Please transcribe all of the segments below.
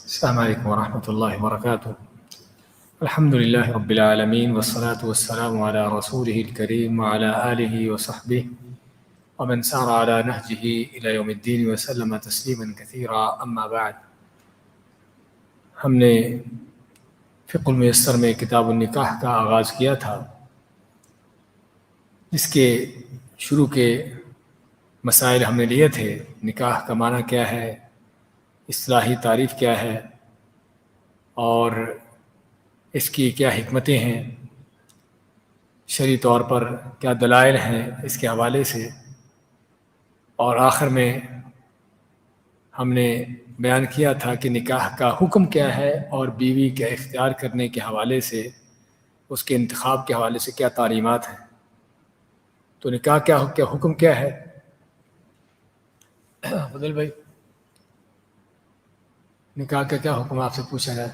السلام علیکم ورحمۃ اللہ وبرکاتہ۔ الحمد للہ رب العالمین والصلاة والسلام علی رسولہ الکریم وعلی آلہ وصحبہ ومن سار علی نہجہ الی یوم الدین وسلم تسلیما کثیرا، اما بعد۔ ہم نے فقہ المیسر میں کتاب النکاح کا آغاز کیا تھا، جس کے شروع کے مسائل ہم نے لیے تھے۔ نکاح کا معنی کیا ہے، اصطلاحی تعریف کیا ہے، اور اس کی کیا حکمتیں ہیں، شرعی طور پر کیا دلائل ہیں اس کے حوالے سے، اور آخر میں ہم نے بیان کیا تھا کہ نکاح کا حکم کیا ہے اور بیوی کے اختیار کرنے کے حوالے سے، اس کے انتخاب کے حوالے سے کیا تعلیمات ہیں۔ تو نکاح کیا حکم کیا ہے؟ فضل بھائی، نکاح کا کیا حکم آپ سے پوچھا جائے؟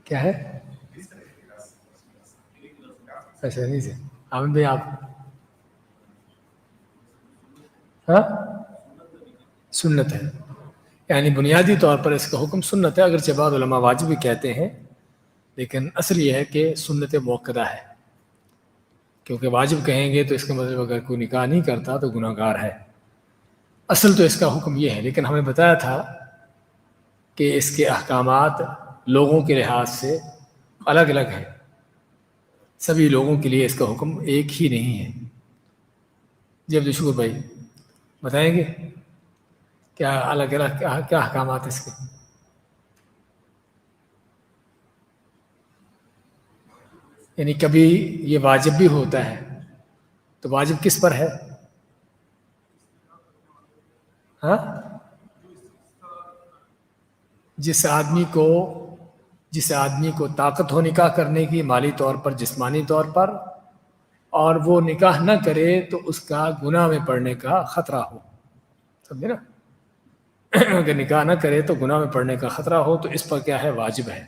کیا ہے؟ ایسا نہیں سے آمد بھائی آپ؟ ہاں، سنت ہے، یعنی بنیادی طور پر اس کا حکم سنت ہے، اگرچہ بعض علماء واجب بھی کہتے ہیں، لیکن اصل یہ ہے کہ سنت مؤکدہ ہے، کیونکہ واجب کہیں گے تو اس کا مطلب اگر کوئی نکاح نہیں کرتا تو گناہ گار ہے۔ اصل تو اس کا حکم یہ ہے، لیکن ہمیں بتایا تھا کہ اس کے احکامات لوگوں کے لحاظ سے الگ الگ ہیں، سبھی لوگوں کے لیے اس کا حکم ایک ہی نہیں ہے۔ جی عبد الشکر بھائی بتائیں گے کیا الگ الگ کیا احکامات اس کے؟ یعنی کبھی یہ واجب بھی ہوتا ہے، تو واجب کس پر ہے؟ ہاں، جس آدمی کو طاقت ہو نکاح کرنے کی، مالی طور پر، جسمانی طور پر، اور وہ نکاح نہ کرے تو اس کا گناہ میں پڑنے کا خطرہ ہو، سمجھے نا؟ اگر نکاح نہ کرے تو گناہ میں پڑنے کا خطرہ ہو تو اس پر کیا ہے؟ واجب ہے۔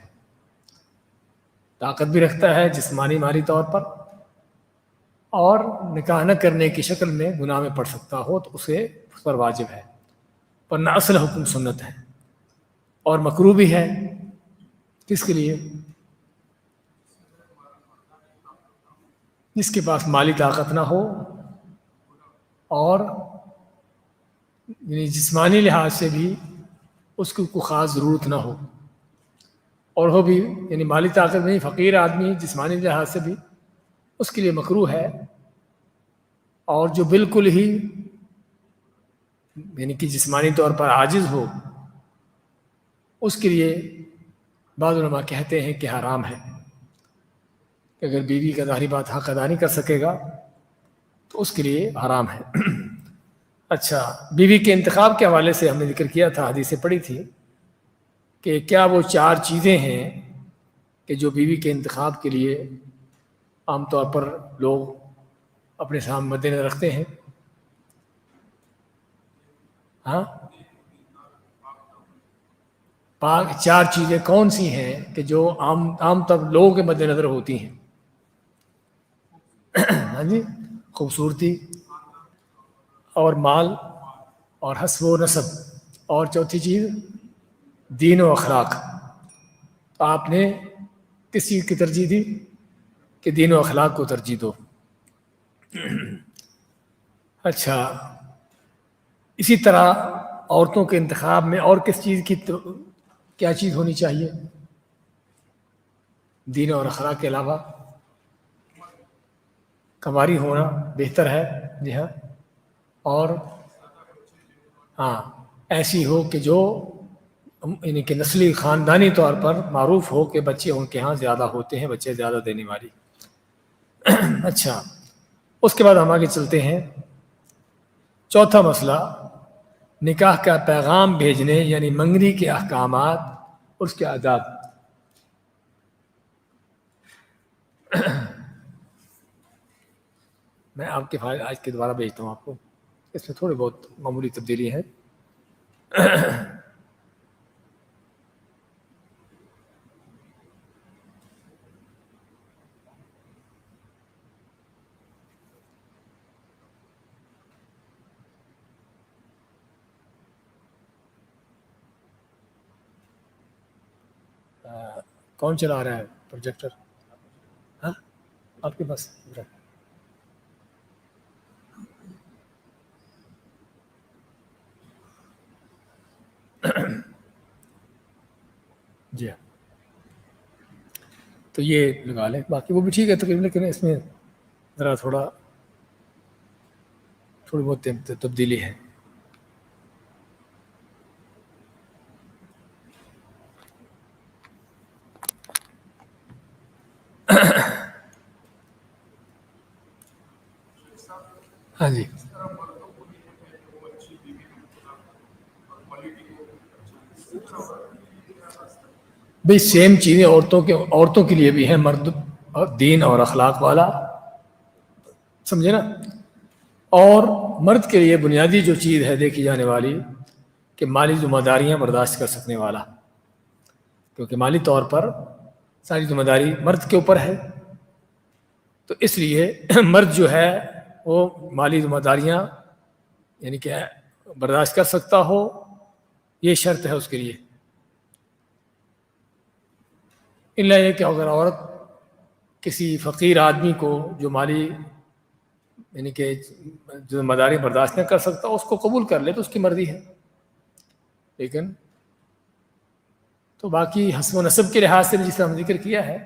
طاقت بھی رکھتا ہے جسمانی مالی طور پر، اور نکاح نہ کرنے کی شکل میں گناہ میں پڑ سکتا ہو تو اس پر واجب ہے، ورنہ اصل حکم سنت ہے۔ اور مکروہ بھی ہے، کس کے لیے؟ جس کے پاس مالی طاقت نہ ہو اور یعنی جسمانی لحاظ سے بھی اس کو کوئی خاص ضرورت نہ ہو، اور ہو بھی یعنی مالی طاقت نہیں، فقیر آدمی جسمانی لحاظ سے بھی، اس کے لیے مکروہ ہے۔ اور جو بالکل ہی یعنی کہ جسمانی طور پر عاجز ہو، اس کے لیے بعض علماء کہتے ہیں کہ حرام ہے، کہ اگر بیوی کا ظاہری بات حق ادا نہیں کر سکے گا تو اس کے لیے حرام ہے۔ اچھا، بیوی کے انتخاب کے حوالے سے ہم نے ذکر کیا تھا، حدیثیں پڑھی تھی کہ کیا وہ 4 چیزیں ہیں کہ جو بیوی کے انتخاب کے لیے عام طور پر لوگ اپنے سامنے مد نظر رکھتے ہیں؟ ہاں، 4 چیزیں کون سی ہیں کہ جو عام طور لوگوں کے مد نظر ہوتی ہیں؟ ہاں جی، خوبصورتی اور مال اور حسب و نسب، اور چوتھی چیز دین و اخلاق۔ تو آپ نے کس چیز کی ترجیح دی؟ کہ دین و اخلاق کو ترجیح دو۔ اچھا، اسی طرح عورتوں کے انتخاب میں اور کس چیز کی کیا چیز ہونی چاہیے دین اور اخلاق کے علاوہ؟ کنواری ہونا بہتر ہے، جی ہاں، اور ہاں ایسی ہو کہ جو یعنی کہ نسلی خاندانی طور پر معروف ہو کہ بچے ان کے ہاں زیادہ ہوتے ہیں، بچے زیادہ دینے والی۔ اچھا، اس کے بعد ہم آگے چلتے ہیں۔ چوتھا مسئلہ، نکاح کا پیغام بھیجنے یعنی منگنی کے احکامات اور اس کے آداب۔ میں آپ کے فائل آج کے دوبارہ بھیجتا ہوں آپ کو، اس میں تھوڑی بہت معمولی تبدیلی ہے۔ کون چلا رہا ہے پروجیکٹر؟ ہاں آپ کے پاس؟ جی ہاں، تو یہ لگا لیں، باقی وہ بھی ٹھیک ہے تقریباً، لیکن اس میں ذرا تھوڑی بہت تبدیلی ہے. ہاں جی، بھئی سیم چیزیں عورتوں کے لیے بھی ہیں، مرد اور دین اور اخلاق والا، سمجھے نا. اور مرد کے لیے بنیادی جو چیز ہے دیکھی جانے والی کہ مالی ذمہ داریاں برداشت کر سکنے والا، کیونکہ مالی طور پر ساری ذمہ داری مرد کے اوپر ہے. تو اس لیے مرد جو ہے وہ مالی ذمہ داریاں یعنی کہ برداشت کر سکتا ہو، یہ شرط ہے اس کے لیے. الا یہ کہ اگر عورت کسی فقیر آدمی کو جو مالی یعنی کہ جو ذمہ داری برداشت نہ کر سکتا اس کو قبول کر لے تو اس کی مرضی ہے. لیکن تو باقی حسب و نسب کے لحاظ سے جس طرح ہم ذکر کیا ہے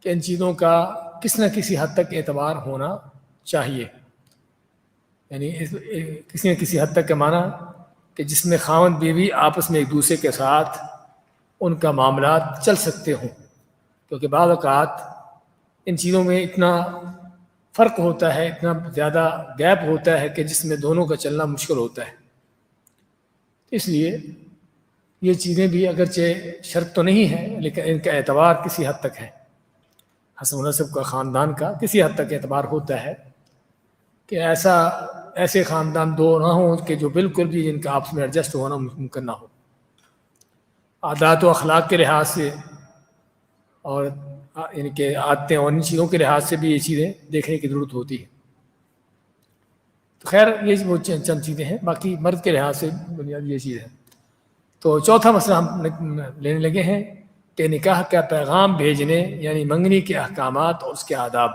کہ ان چیزوں کا کسی نہ کسی حد تک اعتبار ہونا چاہیے. یعنی کسی نہ کسی حد تک کا معنی کہ جس میں خاوند بیوی آپس میں ایک دوسرے کے ساتھ ان کا معاملات چل سکتے ہوں، کیونکہ بعض اوقات ان چیزوں میں اتنا فرق ہوتا ہے، اتنا زیادہ گیپ ہوتا ہے کہ جس میں دونوں کا چلنا مشکل ہوتا ہے. اس لیے یہ چیزیں بھی اگرچہ شرط تو نہیں ہے لیکن ان کا اعتبار کسی حد تک ہے، حسب و نسب کا خاندان کا کسی حد تک اعتبار ہوتا ہے کہ ایسے خاندان دو نہ ہوں کہ جو بالکل بھی جن کا آپس میں ایڈجسٹ ہونا ممکن نہ ہو. عادات و اخلاق کے لحاظ سے اور یعنی کہ عادتیں اور ان چیزوں کے لحاظ سے بھی یہ چیزیں دیکھنے کی ضرورت ہوتی ہے. تو خیر یہ وہ چند چیزیں ہیں، باقی مرد کے لحاظ سے بنیادی یہ چیز ہے. تو چوتھا مسئلہ ہم لینے لگے ہیں کہ نکاح کا پیغام بھیجنے یعنی منگنی کے احکامات اور اس کے آداب.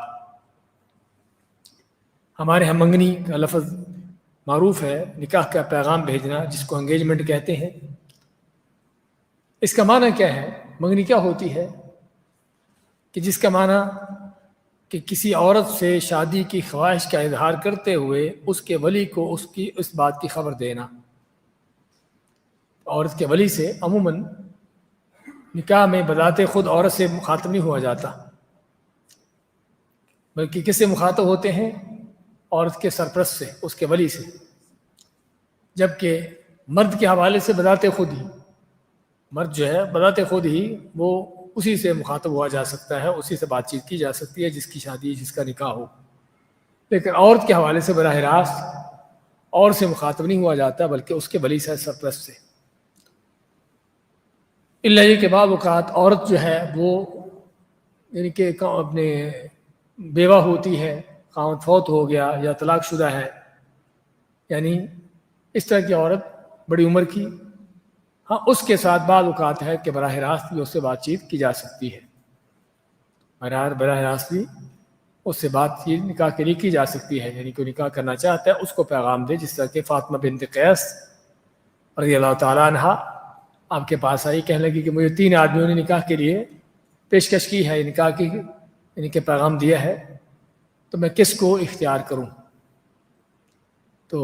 ہمارے یہاں منگنی کا لفظ معروف ہے، نکاح کا پیغام بھیجنا جس کو انگیجمنٹ کہتے ہیں. اس کا معنی کیا ہے؟ منگنی کیا ہوتی ہے؟ کہ جس کا معنی کہ کسی عورت سے شادی کی خواہش کا اظہار کرتے ہوئے اس کے ولی کو اس بات کی خبر دینا. عورت کے ولی سے عموماً نکاح میں بذات خود عورت سے مخاطب نہیں ہوا جاتا، بلکہ کس سے مخاطب ہوتے ہیں؟ عورت کے سرپرست سے، اس کے ولی سے. جبکہ مرد کے حوالے سے بذات خود ہی مرد جو ہے بذات خود ہی وہ اسی سے مخاطب ہوا جا سکتا ہے، اسی سے بات چیت کی جا سکتی ہے جس کی شادی جس کا نکاح ہو. لیکن عورت کے حوالے سے براہ راست اور سے مخاطب نہیں ہوا جاتا بلکہ اس کے ولی سے، سرپرست سے. الا یہ کہ بعض اوقات عورت جو ہے وہ یعنی کہ اپنے بیوہ ہوتی ہے، خاوند فوت ہو گیا یا طلاق شدہ ہے، یعنی اس طرح کی عورت بڑی عمر کی، ہاں اس کے ساتھ بعض اوقات ہے کہ براہ راست بھی اس سے بات چیت کی جا سکتی ہے، براہ راست بھی اس سے بات چیت نکاح کے لیے کی جا سکتی ہے. یعنی کوئی نکاح کرنا چاہتا ہے اس کو پیغام دے، جس طرح کہ فاطمہ بنت قیس رضی اللہ تعالیٰ عنہ آپ کے پاس آئی، کہنے لگی کہ مجھے 3 آدمیوں نے نکاح کے لیے پیشکش کی ہے، نکاح کی یعنی کہ پیغام دیا ہے، تو میں کس کو اختیار کروں؟ تو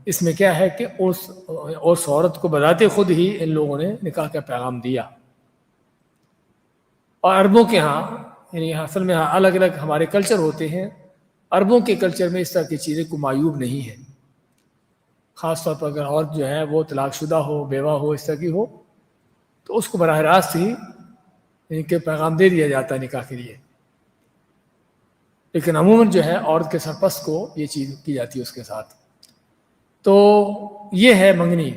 اس میں کیا ہے کہ اس عورت کو بذات خود ہی ان لوگوں نے نکاح کا پیغام دیا. اور عربوں کے ہاں یعنی اصل میں الگ الگ ہمارے کلچر ہوتے ہیں، عربوں کے کلچر میں اس طرح کی چیزیں کو معیوب نہیں ہے. خاص طور پر اگر عورت جو ہے وہ طلاق شدہ ہو، بیوہ ہو، اس طرح کی ہو، تو اس کو براہ راست ہی یعنی کہ پیغام دے دیا جاتا ہے نکاح کے لیے. لیکن عموماً جو ہے عورت کے سرپرست کو یہ چیز کی جاتی ہے اس کے ساتھ. تو یہ ہے منگنی.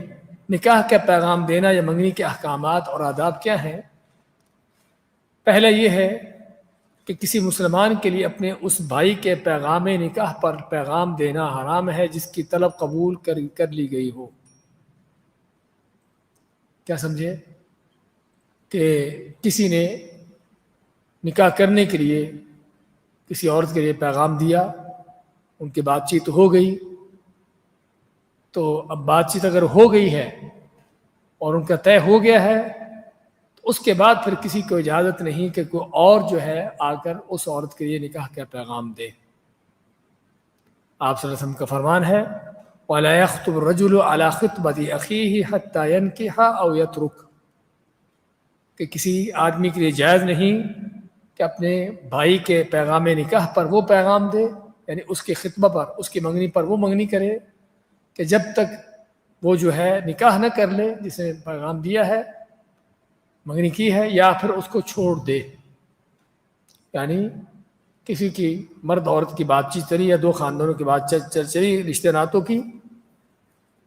نکاح کا پیغام دینا یا منگنی کے احکامات اور آداب کیا ہیں؟ پہلا یہ ہے کہ کسی مسلمان کے لیے اپنے اس بھائی کے پیغام نکاح پر پیغام دینا حرام ہے جس کی طلب قبول کر لی گئی ہو. کیا سمجھے؟ کہ کسی نے نکاح کرنے کے لیے کسی عورت کے لیے پیغام دیا، ان کی بات چیت ہو گئی، تو اب بات چیت اگر ہو گئی ہے اور ان کا طے ہو گیا ہے تو اس کے بعد پھر کسی کو اجازت نہیں کہ کوئی اور جو ہے آ کر اس عورت کے لیے نکاح کا پیغام دے۔ آپ صلی اللہ علیہ وسلم کا فرمان ہے وَلَا يَخْطُبُ الرَّجُلُ عَلَى خِطْبَةِ أَخِيهِ حَتَّى يَنْكِحَ أَوْ يَتْرُكَ، کہ کسی آدمی کے لیے جائز نہیں کہ اپنے بھائی کے پیغام نکاح پر وہ پیغام دے، یعنی اس کے خطبہ پر، اس کی منگنی پر وہ منگنی کرے، کہ جب تک وہ جو ہے نکاح نہ کر لے جس نے پیغام دیا ہے، منگنی کی ہے، یا پھر اس کو چھوڑ دے۔ یعنی کسی کی مرد عورت کی بات چیت چلی یا دو خاندانوں کی بات چلی رشتہ ناتوں کی،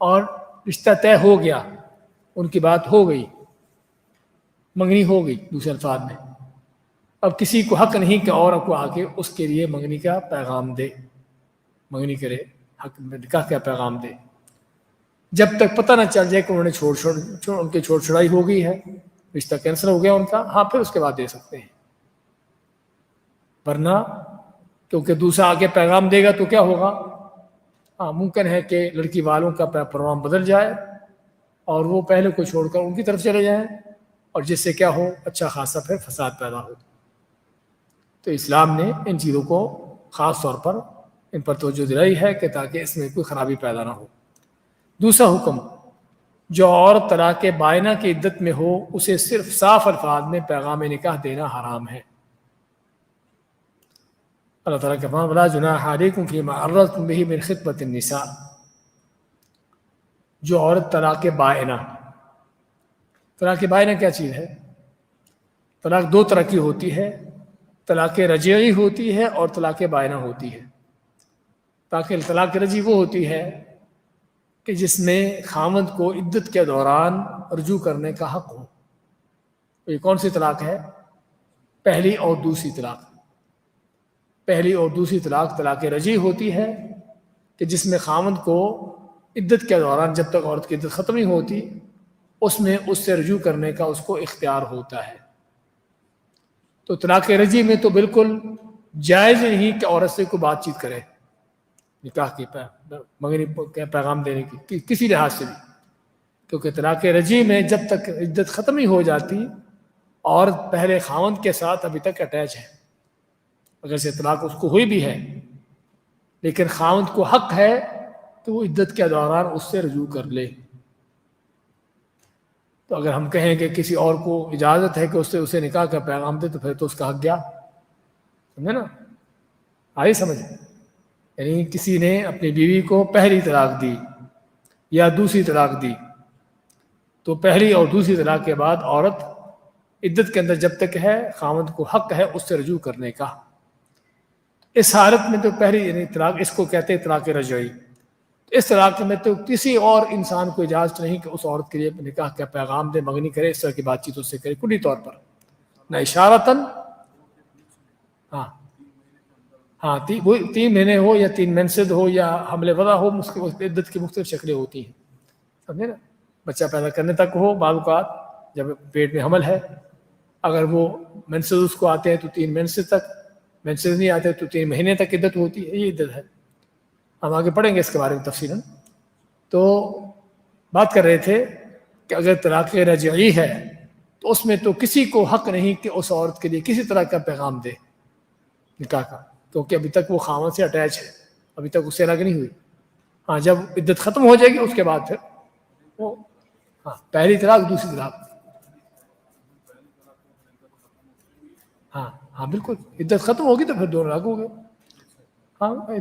اور رشتہ طے ہو گیا، ان کی بات ہو گئی، منگنی ہو گئی دوسرے الفاظ میں، اب کسی کو حق نہیں کہ اور کو آ کے اس کے لیے منگنی کا پیغام دے، منگنی کرے، حق نکاح کا پیغام دے، جب تک پتہ نہ چل جائے کہ انہوں نے ان کی چھوڑ چھڑائی ہو گئی ہے، رشتہ کینسل ہو گیا ان کا، ہاں پھر اس کے بعد دے سکتے ہیں۔ ورنہ کیونکہ دوسرا آگے پیغام دے گا تو کیا ہوگا، ہاں ممکن ہے کہ لڑکی والوں کا پروگرام بدل جائے اور وہ پہلے کو چھوڑ کر ان کی طرف چلے جائیں، اور جس سے کیا ہو، اچھا خاصا پھر فساد پیدا ہو۔ تو اسلام نے ان چیزوں کو خاص طور پر ان پر توجہ دلائی ہے کہ تاکہ اس میں کوئی خرابی پیدا نہ ہو۔ دوسرا حکم، جو عورت طلاق بائنہ کی عدت میں ہو اسے صرف صاف الفاظ میں پیغام نکاح دینا حرام ہے۔ اللہ تعالیٰ کا فرمان وَلَا جُنَاحَ عَلَيْكُمْ فِيمَا عَرَّضْتُمْ بِهِ مِنْ خِطْبَةِ النِّسَاءِ، جو عورت طلاق بائنہ، طلاق بائنہ کیا چیز ہے؟ طلاق دو طرح کی ہوتی ہے، طلاق رجعی ہوتی ہے اور طلاق بائنہ ہوتی ہے۔ طلاق رجعی وہ ہوتی ہے کہ جس میں خاوند کو عدت کے دوران رجوع کرنے کا حق ہو۔ یہ کون سی طلاق ہے؟ پہلی اور دوسری طلاق۔ پہلی اور دوسری طلاق طلاق رجعی ہوتی ہے کہ جس میں خاوند کو عدت کے دوران جب تک عورت کی عدت ختم نہیں ہوتی اس میں اس سے رجوع کرنے کا اس کو اختیار ہوتا ہے۔ تو طلاق رجعی میں تو بالکل جائز نہیں کہ عورت سے کوئی بات چیت کرے نکاح کی منگنی پیغام دینے کی کسی لحاظ سے بھی، کیونکہ طلاق رجعی میں جب تک عدت ختم نہیں ہو جاتی عورت پہلے خاوند کے ساتھ ابھی تک اٹیچ ہے، اگر سے طلاق اس کو ہوئی بھی ہے لیکن خاوند کو حق ہے کہ وہ عدت کے دوران اس سے رجوع کر لے۔ تو اگر ہم کہیں کہ کسی اور کو اجازت ہے کہ اسے نکاح کا پیغام دے تو پھر تو اس کا حق گیا، سمجھے نا؟ آئی سمجھ؟ یعنی کسی نے اپنی بیوی کو پہلی طلاق دی یا دوسری طلاق دی، تو پہلی اور دوسری طلاق کے بعد عورت عدت کے اندر جب تک ہے خاوند کو حق ہے اس سے رجوع کرنے کا۔ اس حالت میں تو پہلی یعنی طلاق اس کو کہتے ہیں طلاق رجعی۔ اس طلاق میں تو کسی اور انسان کو اجازت نہیں کہ اس عورت کے لیے نکاح کا پیغام دے، منگنی کرے، اس طرح کی بات چیت اس سے کرے کلی طور پر، نہ اشارتاً، ہاں 3 مہینے ہو یا 3 منسد ہو یا حمل وضع ہو، عدت کی مختلف شکلیں ہوتی ہیں، سمجھے نا؟ بچہ پیدا کرنے تک ہو، بعض اوقات جب پیٹ میں حمل ہے اگر وہ منسد اس کو آتے ہیں تو 3 منسد تک، منسد نہیں آتے تو 3 مہینے تک عدت ہوتی ہے، یہ عدت ہے۔ ہم آگے پڑھیں گے اس کے بارے میں تفصیلاً۔ تو بات کر رہے تھے کہ اگر طلاق رجعی ہے تو اس میں تو کسی کو حق نہیں کہ اس عورت کے لیے کسی طرح کا پیغام دے نکاح کا، کیونکہ ابھی تک وہ خاوند سے اٹیچ ہے، ابھی تک اس سے الگ نہیں ہوئی۔ ہاں جب عدت ختم ہو جائے گی اس کے بعد پھر وہ پہلی طلاق دوسری طلاق، ہاں بالکل عدت ختم ہوگی تو پھر 2 طلاق ہو گئے۔ ہاں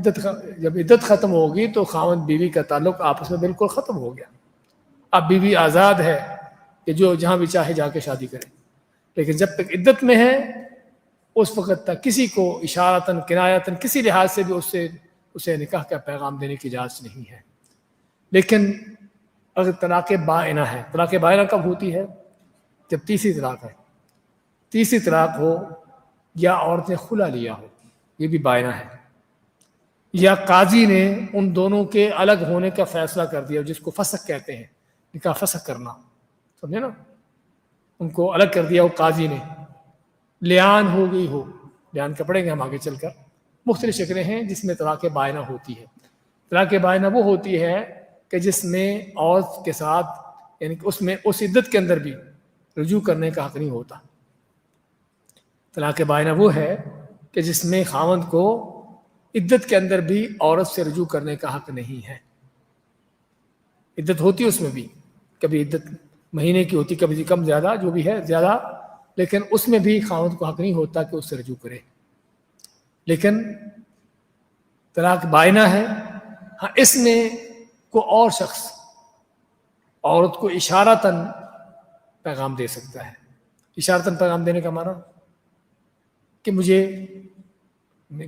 جب عدت ختم ہوگی تو خاوند بیوی کا تعلق آپس میں بالکل ختم ہو گیا، اب بیوی آزاد ہے کہ جو جہاں بھی چاہے جا کے شادی کرے، لیکن جب تک عدت میں ہے اس وقت تک کسی کو اشارتاً کنایتاً کسی لحاظ سے بھی اسے نکاح کا پیغام دینے کی اجازت نہیں ہے۔ لیکن اگر طلاق بائنہ ہے، طلاق بائنہ کب ہوتی ہے؟ جب تیسری طلاق ہے، تیسری طلاق ہو یا عورت نے خلا لیا ہو، یہ بھی بائنہ ہے، یا قاضی نے ان دونوں کے الگ ہونے کا فیصلہ کر دیا جس کو فسخ کہتے ہیں، نکاح فسخ کرنا، سمجھے نا؟ ان کو الگ کر دیا ہو قاضی نے، لیان ہو گئی ہو، لیان کا پڑھیں گے ہم آگے چل کر، مختلف شکلیں ہیں جس میں طلاق بائنہ ہوتی ہے۔ طلاق بائنہ وہ ہوتی ہے کہ جس میں عورت کے ساتھ، یعنی کہ اس میں اس عدت کے اندر بھی رجوع کرنے کا حق نہیں ہوتا۔ طلاق بائنہ وہ ہے کہ جس میں خاوند کو عدت کے اندر بھی عورت سے رجوع کرنے کا حق نہیں ہے۔ عدت ہوتی ہے اس میں بھی، کبھی عدت مہینے کی ہوتی، کبھی کم زیادہ، جو بھی ہے زیادہ، لیکن اس میں بھی خاوند کو حق نہیں ہوتا کہ اس سے رجوع کرے۔ لیکن طلاق بائنہ ہے، ہاں اس میں کوئی اور شخص عورت کو اشارتاً پیغام دے سکتا ہے۔ اشارتاً پیغام دینے کا معنی کہ مجھے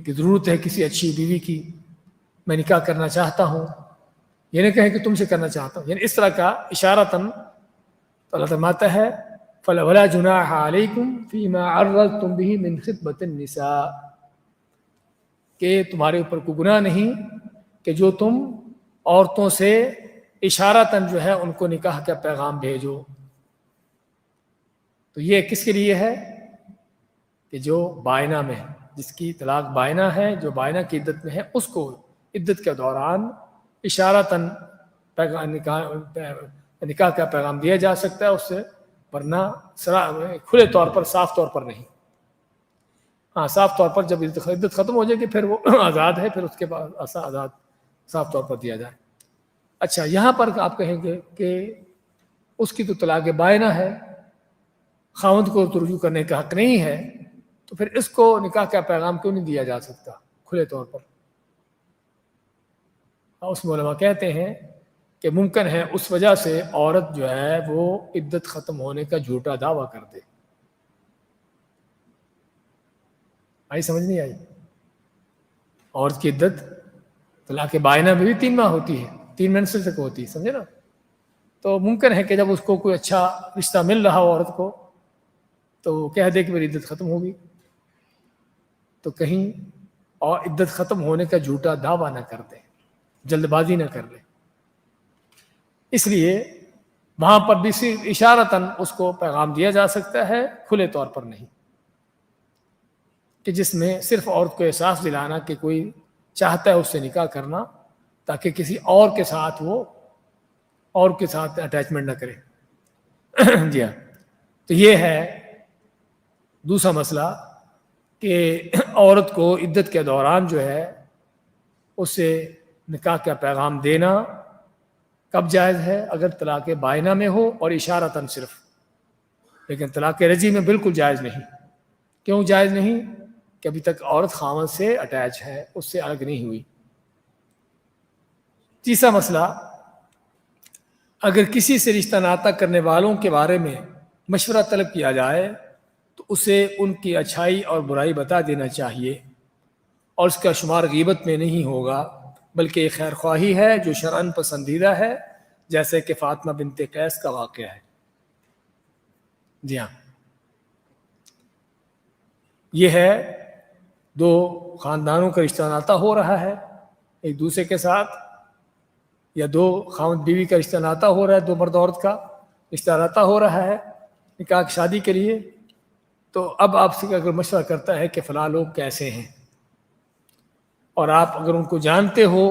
ضرورت ہے کسی اچھی بیوی کی، میں نکاح کرنا چاہتا ہوں، یہ نہیں کہیں کہ تم سے کرنا چاہتا ہوں، یعنی اس طرح کا اشارتاً تو اللہ فرماتا ہے فَلَا جُنَاحَ عَلَيْكُمْ فِيمَا عَرَّضْتُمْ بِهِ مِنْ خِطْبَةِ النِّسَاءِ، کہ تمہارے اوپر کوئی گناہ نہیں کہ جو تم عورتوں سے اشارتاً جو ہے ان کو نکاح کا پیغام بھیجو۔ تو یہ کس کے لیے ہے؟ کہ جو بائنہ میں ہے، جس کی طلاق بائنہ ہے، جو بائنہ کی عدت میں ہے، اس کو عدت کے دوران اشارتاً نکاح کا پیغام دیا جا سکتا ہے اس سے، ورنہ کھلے طور پر، صاف طور پر نہیں۔ ہاں صاف طور پر جب عدت ختم ہو جائے گی پھر وہ آزاد ہے، پھر اس کے بعد آزاد صاف طور پر دیا جائے۔ اچھا، یہاں پر آپ کہیں گے کہ اس کی تو طلاق بائنہ ہے، خاوند کو تو رجوع کرنے کا حق نہیں ہے، تو پھر اس کو نکاح کا پیغام کیوں نہیں دیا جا سکتا کھلے طور پر؟ اس میں علماء کہتے ہیں کہ ممکن ہے اس وجہ سے عورت جو ہے وہ عدت ختم ہونے کا جھوٹا دعویٰ کر دے۔ آئی سمجھ نہیں آئی؟ عورت کی عدت طلاق بائنہ میں بھی 3 ماہ ہوتی ہے، 3 منسل تک ہوتی ہے، سمجھے نا؟ تو ممکن ہے کہ جب اس کو کوئی اچھا رشتہ مل رہا ہو عورت کو تو وہ کہہ دے کہ میری عدت ختم ہوگی، تو کہیں اور عدت ختم ہونے کا جھوٹا دعویٰ نہ کر دے، جلد بازی نہ کر لے۔ اس لیے وہاں پر بھی صرف اشارتاً اس کو پیغام دیا جا سکتا ہے، کھلے طور پر نہیں، کہ جس میں صرف عورت کو احساس دلانا کہ کوئی چاہتا ہے اس سے نکاح کرنا تاکہ کسی اور کے ساتھ وہ اور کے ساتھ اٹیچمنٹ نہ کرے۔ جی ہاں، تو یہ ہے دوسرا مسئلہ کہ عورت کو عدت کے دوران جو ہے اس سے نکاح کا پیغام دینا کب جائز ہے؟ اگر طلاق بائنہ میں ہو اور اشارتاً صرف، لیکن طلاق رجعی میں بالکل جائز نہیں۔ کیوں جائز نہیں؟ کہ ابھی تک عورت خاوند سے اٹیچ ہے، اس سے الگ نہیں ہوئی۔ تیسرا مسئلہ، اگر کسی سے رشتہ ناطہ کرنے والوں کے بارے میں مشورہ طلب کیا جائے تو اسے ان کی اچھائی اور برائی بتا دینا چاہیے، اور اس کا شمار غیبت میں نہیں ہوگا بلکہ یہ خیر خواہی ہے جو شرعاً پسندیدہ ہے، جیسے کہ فاطمہ بنت قیس کا واقعہ ہے۔ جی ہاں، یہ ہے 2 خاندانوں کا رشتہ ناطہ ہو رہا ہے ایک دوسرے کے ساتھ، یا 2 خاوند بیوی کا رشتہ ناطہ ہو رہا ہے، 2 مرد عورت کا رشتہ ناطہ ہو رہا ہے نکاح کی شادی کے لیے۔ تو اب آپ سے اگر مشورہ کرتا ہے کہ فلاں لوگ کیسے ہیں، اور آپ اگر ان کو جانتے ہو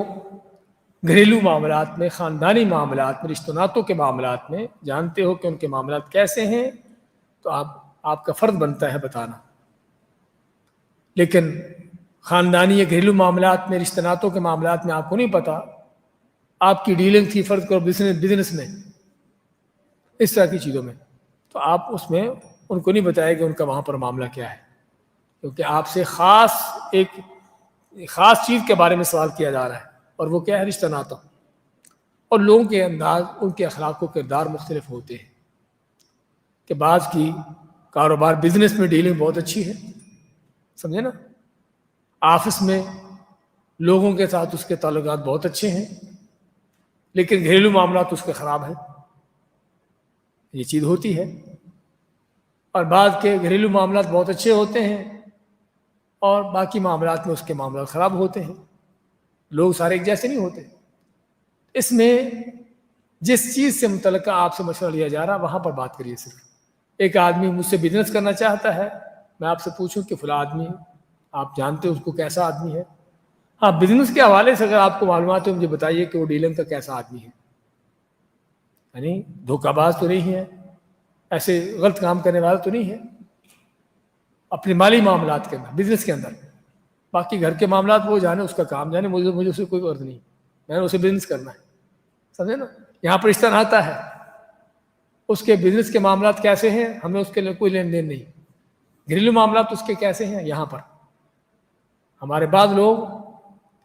گھریلو معاملات میں، خاندانی معاملات میں، رشتہ ناطوں کے معاملات میں جانتے ہو کہ ان کے معاملات کیسے ہیں، تو آپ کا فرض بنتا ہے بتانا۔ لیکن خاندانی یا گھریلو معاملات میں، رشتہ ناطوں کے معاملات میں آپ کو نہیں پتا، آپ کی ڈیلنگ تھی فرض کرو بزنس میں، اس طرح کی چیزوں میں، تو آپ اس میں ان کو نہیں بتائے کہ ان کا وہاں پر معاملہ کیا ہے، کیونکہ آپ سے ایک خاص چیز کے بارے میں سوال کیا جا رہا ہے، اور وہ کیا ہے؟ رشتہ ناطہ۔ اور لوگوں کے انداز، ان کے اخلاق و کردار مختلف ہوتے ہیں، کہ بعض کی کاروبار بزنس میں ڈیلنگ بہت اچھی ہے، سمجھے نا، آفس میں لوگوں کے ساتھ اس کے تعلقات بہت اچھے ہیں، لیکن گھریلو معاملات اس کے خراب ہیں، یہ چیز ہوتی ہے۔ اور بعض کے گھریلو معاملات بہت اچھے ہوتے ہیں اور باقی معاملات میں اس کے معاملات خراب ہوتے ہیں، لوگ سارے ایک جیسے نہیں ہوتے۔ اس میں جس چیز سے متعلقہ آپ سے مشورہ لیا جا رہا وہاں پر بات کریے صرف، ایک آدمی مجھ سے بزنس کرنا چاہتا ہے، میں آپ سے پوچھوں کہ فلاں آدمی آپ جانتے ہو اس کو کیسا آدمی ہے؟ ہاں، بزنس کے حوالے سے اگر آپ کو معلومات ہے مجھے بتائیے کہ وہ ڈیلنگ کا کیسا آدمی ہے، یعنی دھوکہ باز تو نہیں ہے، ایسے غلط کام کرنے والا تو نہیں ہے اپنے مالی معاملات کے اندر، بزنس کے اندر۔ باقی گھر کے معاملات وہ جانے، اس کا کام جانے، مجھے اس سے کوئی غرض نہیں، میں نے اسے بزنس کرنا ہے، سمجھے نا؟ یہاں پر اس طرح آتا ہے، اس کے بزنس کے معاملات کیسے ہیں ہمیں اس کے لیے کوئی لین دین نہیں، گھریلو معاملات اس کے کیسے ہیں یہاں پر۔ ہمارے بعض لوگ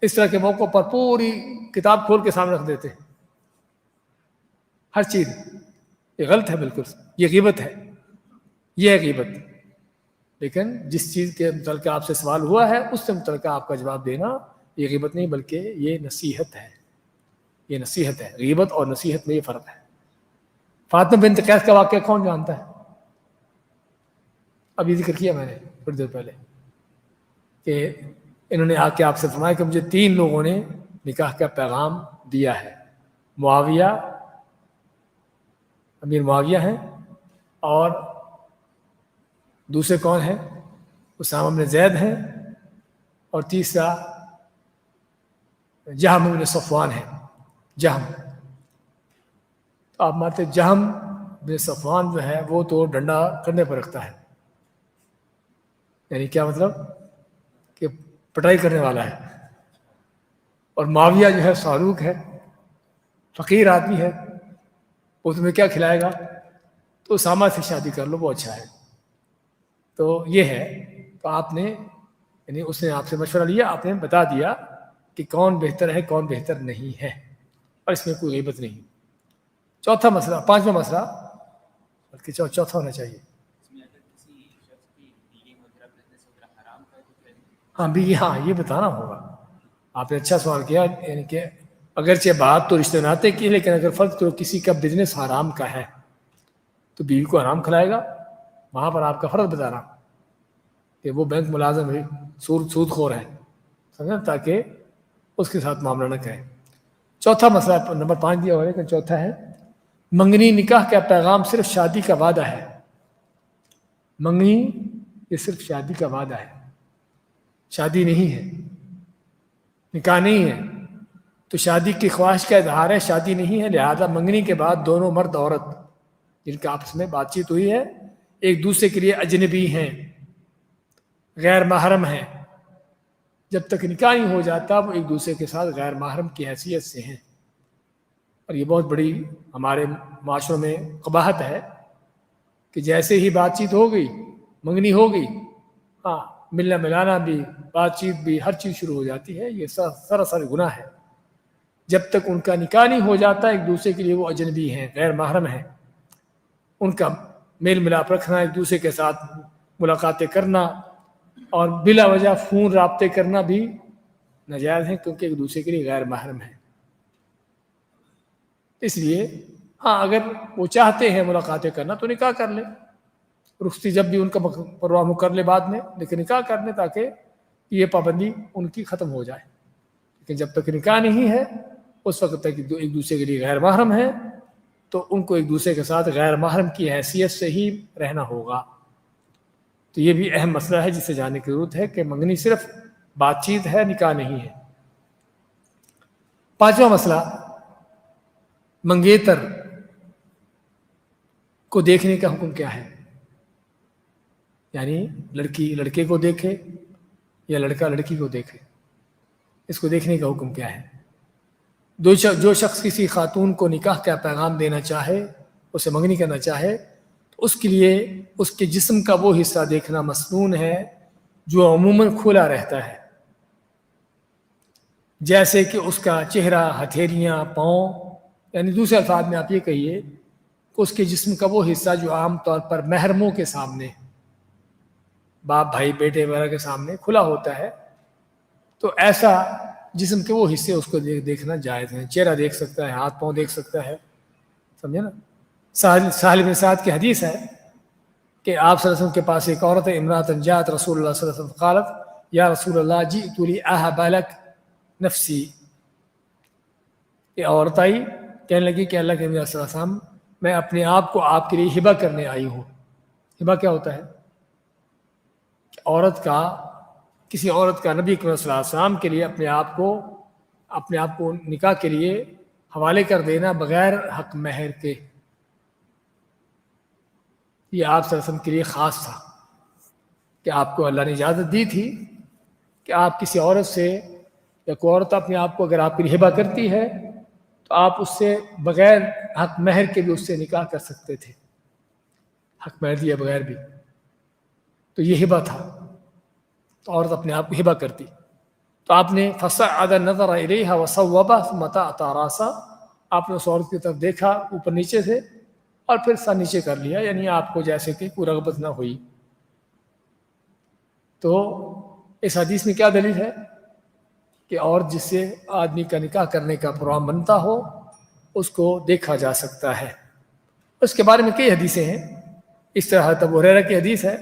اس طرح کے موقع پر پوری کتاب کھول کے سامنے رکھ دیتے ہیں، ہر چیز۔ یہ غلط ہے بالکل، یہ غیبت ہے، یہ ہے غیبت۔ لیکن جس چیز کے متعلق آپ سے سوال ہوا ہے اس سے متعلق آپ کا جواب دینا یہ غیبت نہیں بلکہ یہ نصیحت ہے، یہ نصیحت ہے۔ غیبت اور نصیحت میں یہ فرق ہے۔ فاطمہ بنت قیس کا واقعہ کون جانتا ہے؟ ابھی ذکر کیا میں نے تھوڑی دیر پہلے کہ انہوں نے آ کے آپ سے فرمایا کہ مجھے 3 لوگوں نے نکاح کا پیغام دیا ہے، معاویہ، امیر معاویہ ہیں، اور دوسرے کون ہیں؟ اسامہ بن زید ہیں، اور تیسرا جہم بن صفوان ہے۔ جہم، تو آپ مانتے جہم بن صفوان جو ہے وہ تو ڈنڈا کندھے پر رکھتا ہے، یعنی کیا مطلب کہ پٹائی کرنے والا ہے، اور معاویہ جو ہے صاروخ ہے، فقیر آدمی ہے، وہ تمہیں کیا کھلائے گا؟ تو اسامہ سے شادی کر لو، وہ اچھا ہے۔ تو یہ ہے، تو آپ نے یعنی اس نے آپ سے مشورہ لیا، آپ نے بتا دیا کہ کون بہتر ہے کون بہتر نہیں ہے، اور اس میں کوئی غیبت نہیں۔ چوتھا مسئلہ، 5واں مسئلہ، بلکہ چوتھا ہونا چاہیے۔ ہاں یہ بتانا ہوگا۔ آپ نے اچھا سوال کیا، یعنی کہ اگرچہ بات تو رشتے ناطے کی، لیکن اگر فرض کرو کسی کا بزنس حرام کا ہے تو بیوی کو حرام کھلائے گا، وہاں پر آپ کا فرض بتانا کہ وہ بینک ملازم ہے، سود خور ہے، سمجھا، تاکہ اس کے ساتھ معاملہ نہ کرے۔ چوتھا مسئلہ نمبر 5 دیا ہوا ہے، لیکن چوتھا ہے منگنی نکاح کا پیغام صرف شادی کا وعدہ ہے۔ منگنی یہ صرف شادی کا وعدہ ہے، شادی نہیں ہے، نکاح نہیں ہے، تو شادی کی خواہش کا اظہار ہے، شادی نہیں ہے، لہذا منگنی کے بعد دونوں مرد عورت جن کا آپس میں بات چیت ہوئی ہے ایک دوسرے کے لیے اجنبی ہیں، غیر محرم ہیں، جب تک نکاح نہیں ہو جاتا وہ ایک دوسرے کے ساتھ غیر محرم کی حیثیت سے ہیں۔ اور یہ بہت بڑی ہمارے معاشروں میں قباحت ہے کہ جیسے ہی بات چیت ہو گئی، منگنی ہو گئی، ہاں ملنا ملانا بھی، بات چیت بھی، ہر چیز شروع ہو جاتی ہے۔ یہ سراسر گناہ ہے۔ جب تک ان کا نکاح نہیں ہو جاتا ایک دوسرے کے لیے وہ اجنبی ہیں، غیر محرم ہیں، ان کا میل ملاپ رکھنا، ایک دوسرے کے ساتھ ملاقاتیں کرنا اور بلا وجہ فون رابطے کرنا بھی ناجائز ہیں، کیونکہ ایک دوسرے کے لیے غیر محرم ہیں۔ اس لیے ہاں اگر وہ چاہتے ہیں ملاقاتیں کرنا تو نکاح کر لیں، رخصتی جب بھی ان کا پروگرام کر لے بعد میں، لیکن نکاح کر لیں تاکہ یہ پابندی ان کی ختم ہو جائے۔ لیکن جب تک نکاح نہیں ہے اس وقت تک ایک دوسرے کے لیے غیر محرم ہے، تو ان کو ایک دوسرے کے ساتھ غیر محرم کی حیثیت سے ہی رہنا ہوگا۔ تو یہ بھی اہم مسئلہ ہے جسے جاننے کی ضرورت ہے کہ منگنی صرف بات چیت ہے، نکاح نہیں ہے۔ 5واں مسئلہ، منگیتر کو دیکھنے کا حکم کیا ہے؟ یعنی لڑکی لڑکے کو دیکھے یا لڑکا لڑکی کو دیکھے، اس کو دیکھنے کا حکم کیا ہے؟ جو شخص کسی خاتون کو نکاح کا پیغام دینا چاہے، اسے منگنی کرنا چاہے، تو اس کے لیے اس کے جسم کا وہ حصہ دیکھنا مسنون ہے جو عموماً کھلا رہتا ہے، جیسے کہ اس کا چہرہ، ہتھیلیاں، پاؤں، یعنی دوسرے الفاظ میں آپ یہ کہیے کہ اس کے جسم کا وہ حصہ جو عام طور پر محرموں کے سامنے، باپ بھائی بیٹے وغیرہ کے سامنے کھلا ہوتا ہے، تو ایسا جسم کے وہ حصے اس کو دیکھنا جائز ہے۔ چہرہ دیکھ سکتا ہے، ہاتھ پاؤں دیکھ سکتا ہے، سمجھے نا؟ سہل بن سعد کی حدیث ہے کہ آپ صلی اللہ علیہ وسلم کے پاس ایک عورت ہے، امراۃ جاءت رسول اللہ صلی اللہ علیہ وسلم قالت یا رسول اللہ جئت لأهب لك نفسی، یہ عورت آئی کہنے لگی کہ اللہ کے نبی صلی اللہ علیہ وسلم میں اپنے آپ کو آپ کے لیے ہبہ کرنے آئی ہوں، ہبا کیا ہوتا ہے؟ عورت کا، کسی عورت کا نبی کریم صلی اللہ علیہ وسلم کے لیے اپنے آپ کو نکاح کے لیے حوالے کر دینا بغیر حق مہر کے، یہ آپ صلی اللہ علیہ وسلم کے لیے خاص تھا کہ آپ کو اللہ نے اجازت دی تھی کہ آپ کسی عورت سے، یا کوئی عورت اپنے آپ کو اگر آپ کے لیے ہبہ کرتی ہے تو آپ اس سے بغیر حق مہر کے بھی اس سے نکاح کر سکتے تھے، حق مہر دیے بغیر بھی، تو یہ ہبہ تھا، تو عورت اپنے آپ کو ہبہ کرتی، تو آپ نے فصعد النظر الیہا وصوبہ ثم اطأ راسا، آپ نے اس عورت کی طرف دیکھا اوپر نیچے سے اور پھر سر نیچے کر لیا، یعنی آپ کو جیسے کہ کوئی رغبت نہ ہوئی۔ تو اس حدیث میں کیا دلیل ہے کہ عورت جس سے آدمی کا نکاح کرنے کا پروگرام بنتا ہو اس کو دیکھا جا سکتا ہے۔ اس کے بارے میں کئی حدیثیں ہیں، اس طرح حضرت ابو ہریرہ کی حدیث ہے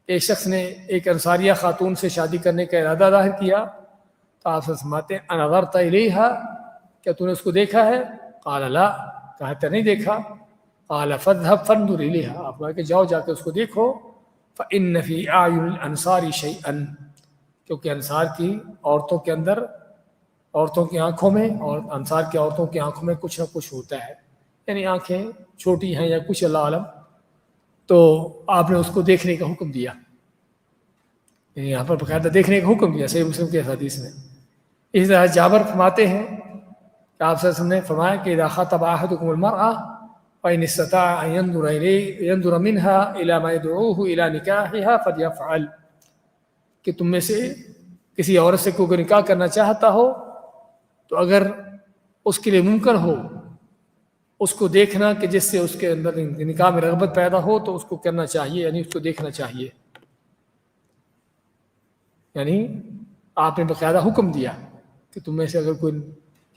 کہ ایک شخص نے ایک انصاریہ خاتون سے شادی کرنے کا ارادہ ظاہر کیا تو آپ سے فرماتے ہیں انظرت الیہا، کیا تو نے اس کو دیکھا ہے؟ قال لا، کہا تو نہیں دیکھا۔ قال فاذهب فانظر الیہا، آپ کہا کہ جاؤ جا کے اس کو دیکھو۔ فإن فی اعین الانصار شیئا، کیونکہ انصار کی عورتوں کے اندر، عورتوں کی آنکھوں میں، اور انصار کی عورتوں کی آنکھوں میں کچھ نہ کچھ ہوتا ہے، یعنی آنکھیں چھوٹی ہیں یا کچھ اللہ عالم، تو آپ نے اس کو دیکھنے کا حکم دیا، یعنی یہاں پر باقاعدہ دیکھنے کا حکم دیا، صحیح مسلم کے حدیث میں۔ اس طرح جابر فرماتے ہیں کہ آپ صلی اللہ علیہ وسلم نے فرمایا کہ اذا خطب احدکم المرأة فإن استطاع أن ينظر منها إلى ما يدعوه إلى نكاحها فليفعل، کہ تم میں سے کسی عورت سے کوئی نکاح کرنا چاہتا ہو تو اگر اس کے لیے ممکن ہو اس کو دیکھنا کہ جس سے اس کے اندر نکاح میں رغبت پیدا ہو تو اس کو کرنا چاہیے، یعنی اس کو دیکھنا چاہیے، یعنی آپ نے باقاعدہ حکم دیا کہ تم میں سے اگر کوئی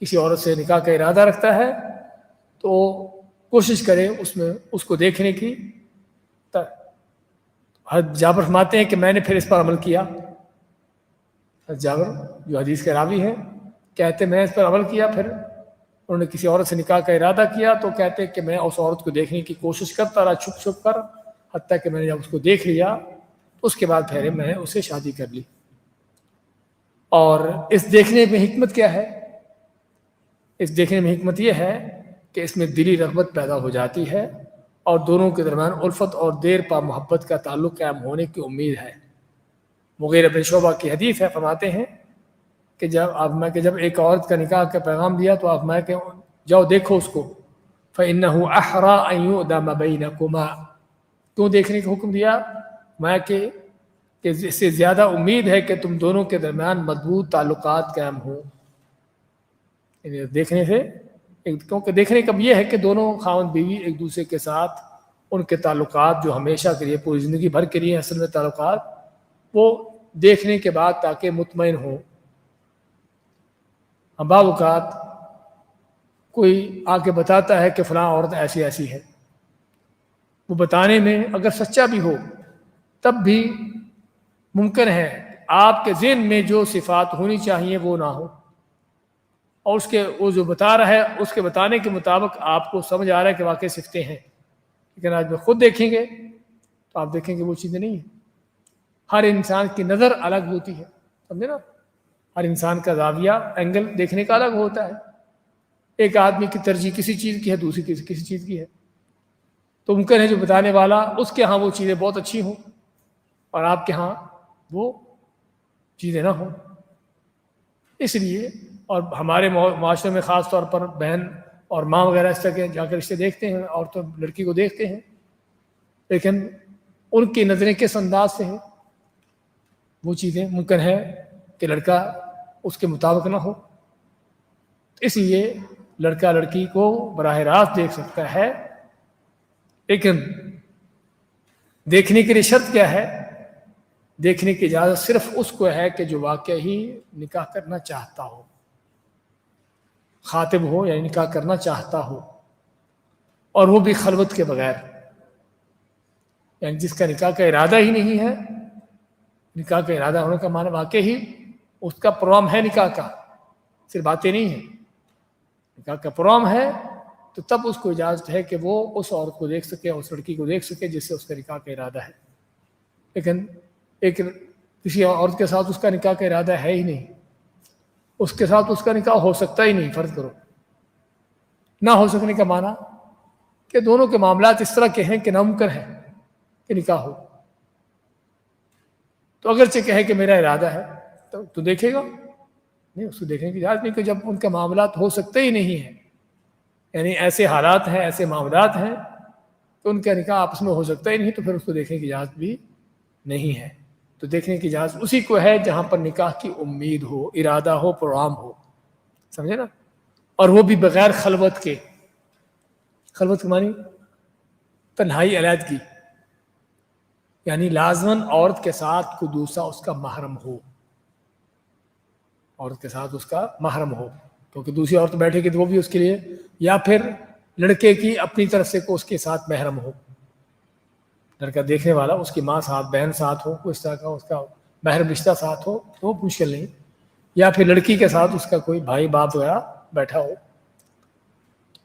کسی عورت سے نکاح کا ارادہ رکھتا ہے تو کوشش کرے اس میں اس کو دیکھنے کی۔ حضرت جابر فرماتے ہیں کہ میں نے پھر اس پر عمل کیا، حضرت جابر جو حدیث کے راوی ہیں کہتے میں نے اس پر عمل کیا، پھر انہوں نے کسی عورت سے نکاح کا ارادہ کیا تو کہتے کہ میں اس عورت کو دیکھنے کی کوشش کرتا رہا چھپ چھپ کر، حتیٰ کہ میں نے جب اس کو دیکھ لیا اس کے بعد پھر میں نے اسے شادی کر لی۔ اور اس دیکھنے میں حکمت کیا ہے؟ اس دیکھنے میں حکمت یہ ہے کہ اس میں دلی رغبت پیدا ہو جاتی ہے اور دونوں کے درمیان الفت اور دیر پا محبت کا تعلق قائم ہونے کی امید ہے۔ مغیرہ بن شعبہ کی حدیث ہے، فرماتے ہیں کہ جب ایک عورت کا نکاح کا پیغام دیا تو آپ میں کہ جاؤ دیکھو اس کو، فإنه أحرى أن يؤدم بينكما، کیوں دیکھنے کا حکم دیا؟ میں کہ اس سے زیادہ امید ہے کہ تم دونوں کے درمیان مضبوط تعلقات قائم ہوں، یعنی دیکھنے سے، کیونکہ دیکھنے کا یہ ہے کہ دونوں خاوند بیوی ایک دوسرے کے ساتھ ان کے تعلقات جو ہمیشہ کے لیے پوری زندگی بھر کے لیے اصل میں تعلقات، وہ دیکھنے کے بعد تاکہ مطمئن ہوں۔ بعض اوقات کوئی آ کے بتاتا ہے کہ فلاں عورت ایسی ایسی ہے، وہ بتانے میں اگر سچا بھی ہو تب بھی ممکن ہے آپ کے ذہن میں جو صفات ہونی چاہیے وہ نہ ہو، اور وہ جو بتا رہا ہے اس کے بتانے کے مطابق آپ کو سمجھ آ رہا ہے کہ واقعی صفتیں ہیں، لیکن آج میں خود دیکھیں گے تو آپ دیکھیں گے وہ چیزیں نہیں ہیں۔ ہر انسان کی نظر الگ ہوتی ہے، سمجھے نا، ہر انسان کا زاویہ اینگل دیکھنے کا الگ ہوتا ہے، ایک آدمی کی ترجیح کسی چیز کی ہے، دوسری کسی چیز کی ہے، تو ممکن ہے جو بتانے والا اس کے ہاں وہ چیزیں بہت اچھی ہوں اور آپ کے ہاں وہ چیزیں نہ ہوں۔ اس لیے، اور ہمارے معاشرے میں خاص طور پر بہن اور ماں وغیرہ اس طرح کے جا کر رشتے دیکھتے ہیں اور تو لڑکی کو دیکھتے ہیں، لیکن ان کی نظریں کس انداز سے ہیں، وہ چیزیں ممکن ہے کہ لڑکا اس کے مطابق نہ ہو، اس لیے لڑکا لڑکی کو براہ راست دیکھ سکتا ہے، لیکن دیکھنے کے لیے شرط کیا ہے؟ دیکھنے کی اجازت صرف اس کو ہے کہ جو واقعی نکاح کرنا چاہتا ہو، خاطب ہو یعنی نکاح کرنا چاہتا ہو، اور وہ بھی خلوت کے بغیر، یعنی جس کا نکاح کا ارادہ ہی نہیں ہے۔ نکاح کا ارادہ ہونے کا معنی واقعی اس کا پروگرام ہے، نکاح کا صرف باتیں نہیں ہیں، نکاح کا پروگرام ہے، تو تب اس کو اجازت ہے کہ وہ اس عورت کو دیکھ سکے، اس لڑکی کو دیکھ سکے جس سے اس کا نکاح کا ارادہ ہے. لیکن ایک کسی عورت کے ساتھ اس کا نکاح کا ارادہ ہے ہی نہیں، اس کے ساتھ اس کا نکاح ہو سکتا ہی نہیں. فرض کرو نہ ہو سکنے کا معنی کہ دونوں کے معاملات اس طرح کے ہیں کہ ناممکن ہے کہ نکاح ہو. تو اگرچہ کہے کہ میرا ارادہ ہے تو دیکھے گا نہیں، اس کو دیکھنے کی اجازت نہیں، کہ جب ان کے معاملات ہو سکتے ہی نہیں ہیں، یعنی ایسے حالات ہیں، ایسے معاملات ہیں کہ ان کا نکاح آپس میں ہو سکتا ہی نہیں، تو پھر اس کو دیکھنے کی اجازت بھی نہیں ہے. تو دیکھنے کی اجازت اسی کو ہے جہاں پر نکاح کی امید ہو، ارادہ ہو، پروگرام ہو. سمجھے نا؟ اور وہ بھی بغیر خلوت کے. خلوت کے معنی تنہائی، علیحدگی، یعنی لازماً عورت کے ساتھ کوئی دوسرا اس کا محرم ہو، عورت کے ساتھ اس کا محرم ہو، کیونکہ دوسری عورت بیٹھے گی تو وہ بھی اس کے لیے، یا پھر لڑکے کی اپنی طرف سے کو اس کے ساتھ محرم ہو، لڑکا دیکھنے والا اس کی ماں ساتھ، بہن ساتھ ہو، کوئی اس طرح کا اس کا محرم رشتہ ساتھ ہو تو وہ مشکل نہیں، یا پھر لڑکی کے ساتھ اس کا کوئی بھائی باپ وغیرہ بیٹھا ہو،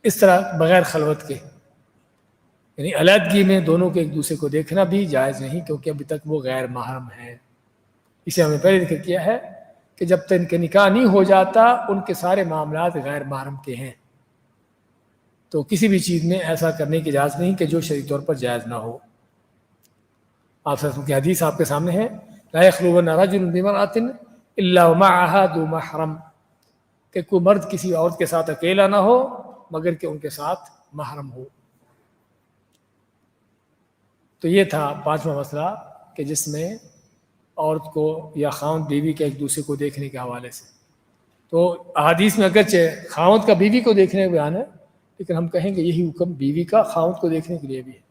اس طرح بغیر خلوت کے. یعنی علیحدگی میں دونوں کے ایک دوسرے کو دیکھنا بھی جائز نہیں، کیونکہ ابھی تک وہ غیر محرم ہے. اسے ہمیں پہلے ذکر کیا ہے کہ جب تک ان کے نکاح نہیں ہو جاتا ان کے سارے معاملات غیر محرم کے ہیں، تو کسی بھی چیز میں ایسا کرنے کی اجازت نہیں کہ جو شرعی طور پر جائز نہ ہو. آپ سے کی حدیث آپ کے سامنے ہے، لا يخلون رجل بامرأة الا ومعها ذو محرم، کہ کوئی مرد کسی عورت کے ساتھ اکیلا نہ ہو مگر کہ ان کے ساتھ محرم ہو. تو یہ تھا پانچواں مسئلہ کہ جس میں عورت کو یا خاوند بیوی کے ایک دوسرے کو دیکھنے کے حوالے سے. تو احادیث میں اگرچہ خاوند کا بیوی کو دیکھنے کا بیان ہے، لیکن ہم کہیں گے یہی حکم بیوی کا خاوند کو دیکھنے کے لیے بھی ہے،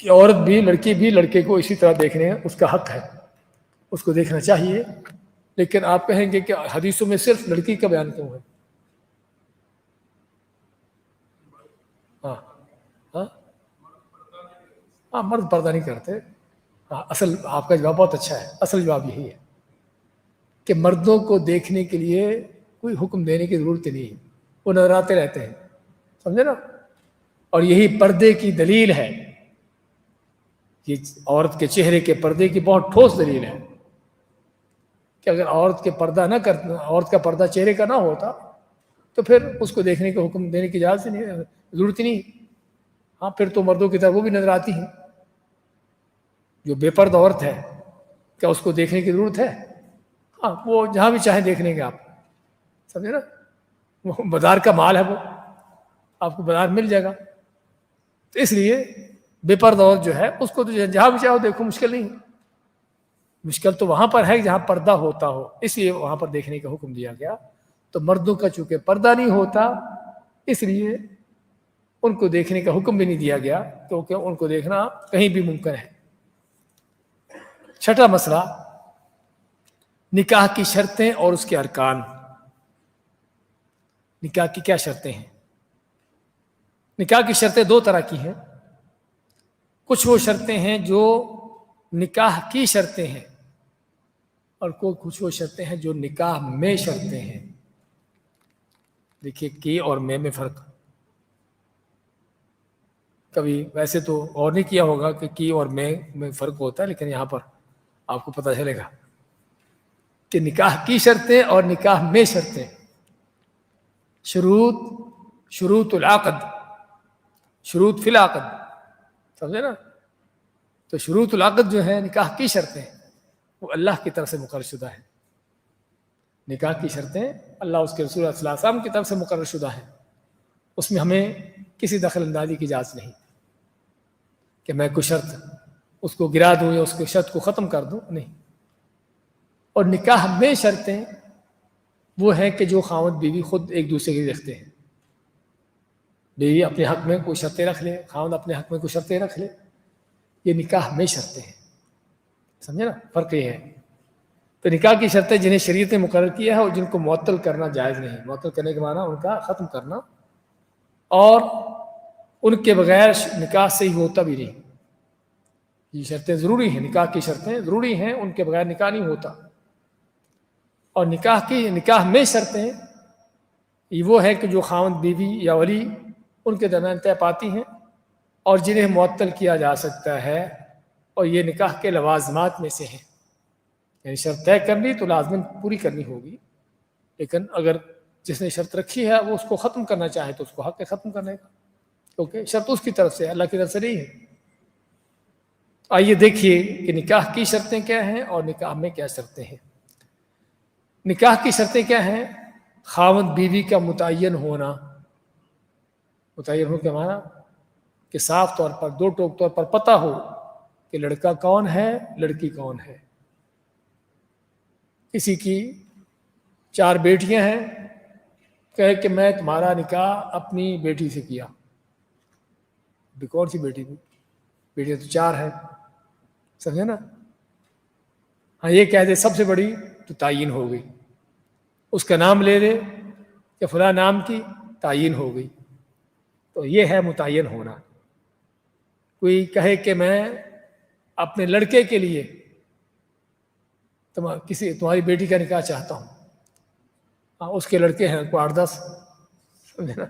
کہ عورت بھی، لڑکی بھی لڑکے کو اسی طرح دیکھنے اس کا حق ہے، اس کو دیکھنا چاہیے. لیکن آپ کہیں گے کہ حدیثوں میں صرف لڑکی کا بیان کیوں ہے؟ ہاں ہاں ہاں، مرد پردہ نہیں کرتے. ہاں، اصل آپ کا جواب بہت اچھا ہے، اصل جواب یہی ہے کہ مردوں کو دیکھنے کے لیے کوئی حکم دینے کی ضرورت نہیں ہے، وہ نظر آتے رہتے ہیں. سمجھے نا؟ اور یہی پردے کی دلیل ہے، یہ عورت کے چہرے کے پردے کی بہت ٹھوس دلیل ہے کہ اگر عورت کے پردہ نہ کرتا، عورت کا پردہ چہرے کا نہ ہوتا تو پھر اس کو دیکھنے کا حکم دینے کی اجازت نہیں، ضرورت ہی نہیں. ہاں، پھر تو مردوں کی طرح وہ بھی نظر آتی ہیں. جو بے پردہ عورت ہے کیا اس کو دیکھنے کی ضرورت ہے؟ ہاں، وہ جہاں بھی چاہیں دیکھ لیں گے آپ. سمجھے نا؟ وہ بازار کا مال ہے، وہ آپ کو بازار مل جائے گا. تو اس لیے بے پردہ عورت جو ہے اس کو تو جہاں بھی چاہو دیکھو، مشکل نہیں. مشکل تو وہاں پر ہے جہاں پردہ ہوتا ہو، اس لیے وہاں پر دیکھنے کا حکم دیا گیا. تو مردوں کا چونکہ پردہ نہیں ہوتا اس لیے ان کو دیکھنے کا حکم بھی نہیں دیا گیا، کیونکہ ان کو دیکھنا کہیں بھی ممکن ہے. چھٹا مسئلہ، نکاح کی شرطیں اور اس کے ارکان. نکاح کی کیا شرطیں ہیں؟ نکاح کی شرطیں دو طرح کی ہیں. کچھ وہ شرطیں ہیں جو نکاح کی شرطیں ہیں، اور کچھ وہ شرطیں ہیں جو نکاح میں شرطیں ہیں. دیکھیے کی اور میں فرق. کبھی ویسے تو اور نہیں کیا ہوگا کہ کی اور میں فرق ہوتا ہے، لیکن یہاں پر آپ کو پتہ چلے گا کہ نکاح کی شرطیں اور نکاح میں شرطیں. شروط العقد، شروط فی العقد. سمجھے نا؟ تو شروط العقد جو ہے نکاح کی شرطیں، وہ اللہ کی طرف سے مقرر شدہ ہیں. نکاح کی شرطیں اللہ اس کے رسول صلی اللہ علیہ وسلم کی طرف سے مقرر شدہ ہیں. اس میں ہمیں کسی دخل اندازی کی اجازت نہیں کہ میں کوئی شرط اس کو گرا دوں یا اس کے شرط کو ختم کر دوں، نہیں. اور نکاح میں شرطیں وہ ہیں کہ جو خاوند بیوی خود ایک دوسرے کے رکھتے ہیں. بیوی اپنے حق میں کوئی شرطیں رکھ لے، خاوند اپنے حق میں کوئی شرطیں رکھ لے، یہ نکاح میں شرطیں ہیں. سمجھے نا؟ فرق یہ ہے. تو نکاح کی شرطیں جنہیں شریعت نے مقرر کیا ہے اور جن کو معطل کرنا جائز نہیں. معطل کرنے کے معنی ان کا ختم کرنا، اور ان کے بغیر نکاح صحیح ہوتا بھی نہیں. یہ شرطیں ضروری ہیں، نکاح کی شرطیں ضروری ہیں، ان کے بغیر نکاح نہیں ہوتا. اور نکاح میں شرطیں یہ وہ ہے کہ جو خاوند بیوی یا ولی ان کے درمیان طے پاتی ہیں اور جنہیں معطل کیا جا سکتا ہے، اور یہ نکاح کے لوازمات میں سے ہیں. یعنی شرط طے کر لی تو لازماً پوری کرنی ہوگی، لیکن اگر جس نے شرط رکھی ہے وہ اس کو ختم کرنا چاہے تو اس کو حق ہے ختم کرنے کا، کیونکہ شرط اس کی طرف سے، اللہ کی طرف سے نہیں ہے. آئیے دیکھیے کہ نکاح کی شرطیں کیا ہیں اور نکاح میں کیا شرطیں ہیں. نکاح کی شرطیں کیا ہیں؟ خاوند بیوی کا متعین ہونا. متعین ہو کے معنی کہ صاف طور پر، دو ٹوک طور پر پتہ ہو کہ لڑکا کون ہے، لڑکی کون ہے. کسی کی 4 بیٹیاں ہیں، کہے کہ میں تمہارا نکاح اپنی بیٹی سے کیا. ابھی کون سی بیٹی تھی؟ بیٹیاں تو 4 ہیں، سمجھے نا. ہاں یہ کہہ دے سب سے بڑی تو تعین ہو گئی، اس کا نام لے دے کہ فلاں نام کی، تعین ہو گئی. تو یہ ہے متعین ہونا. کوئی کہے کہ میں اپنے لڑکے کے لیے تمہاری بیٹی کا نکاح چاہتا ہوں. ہاں اس کے لڑکے ہیں کو 8-10، سمجھے نا.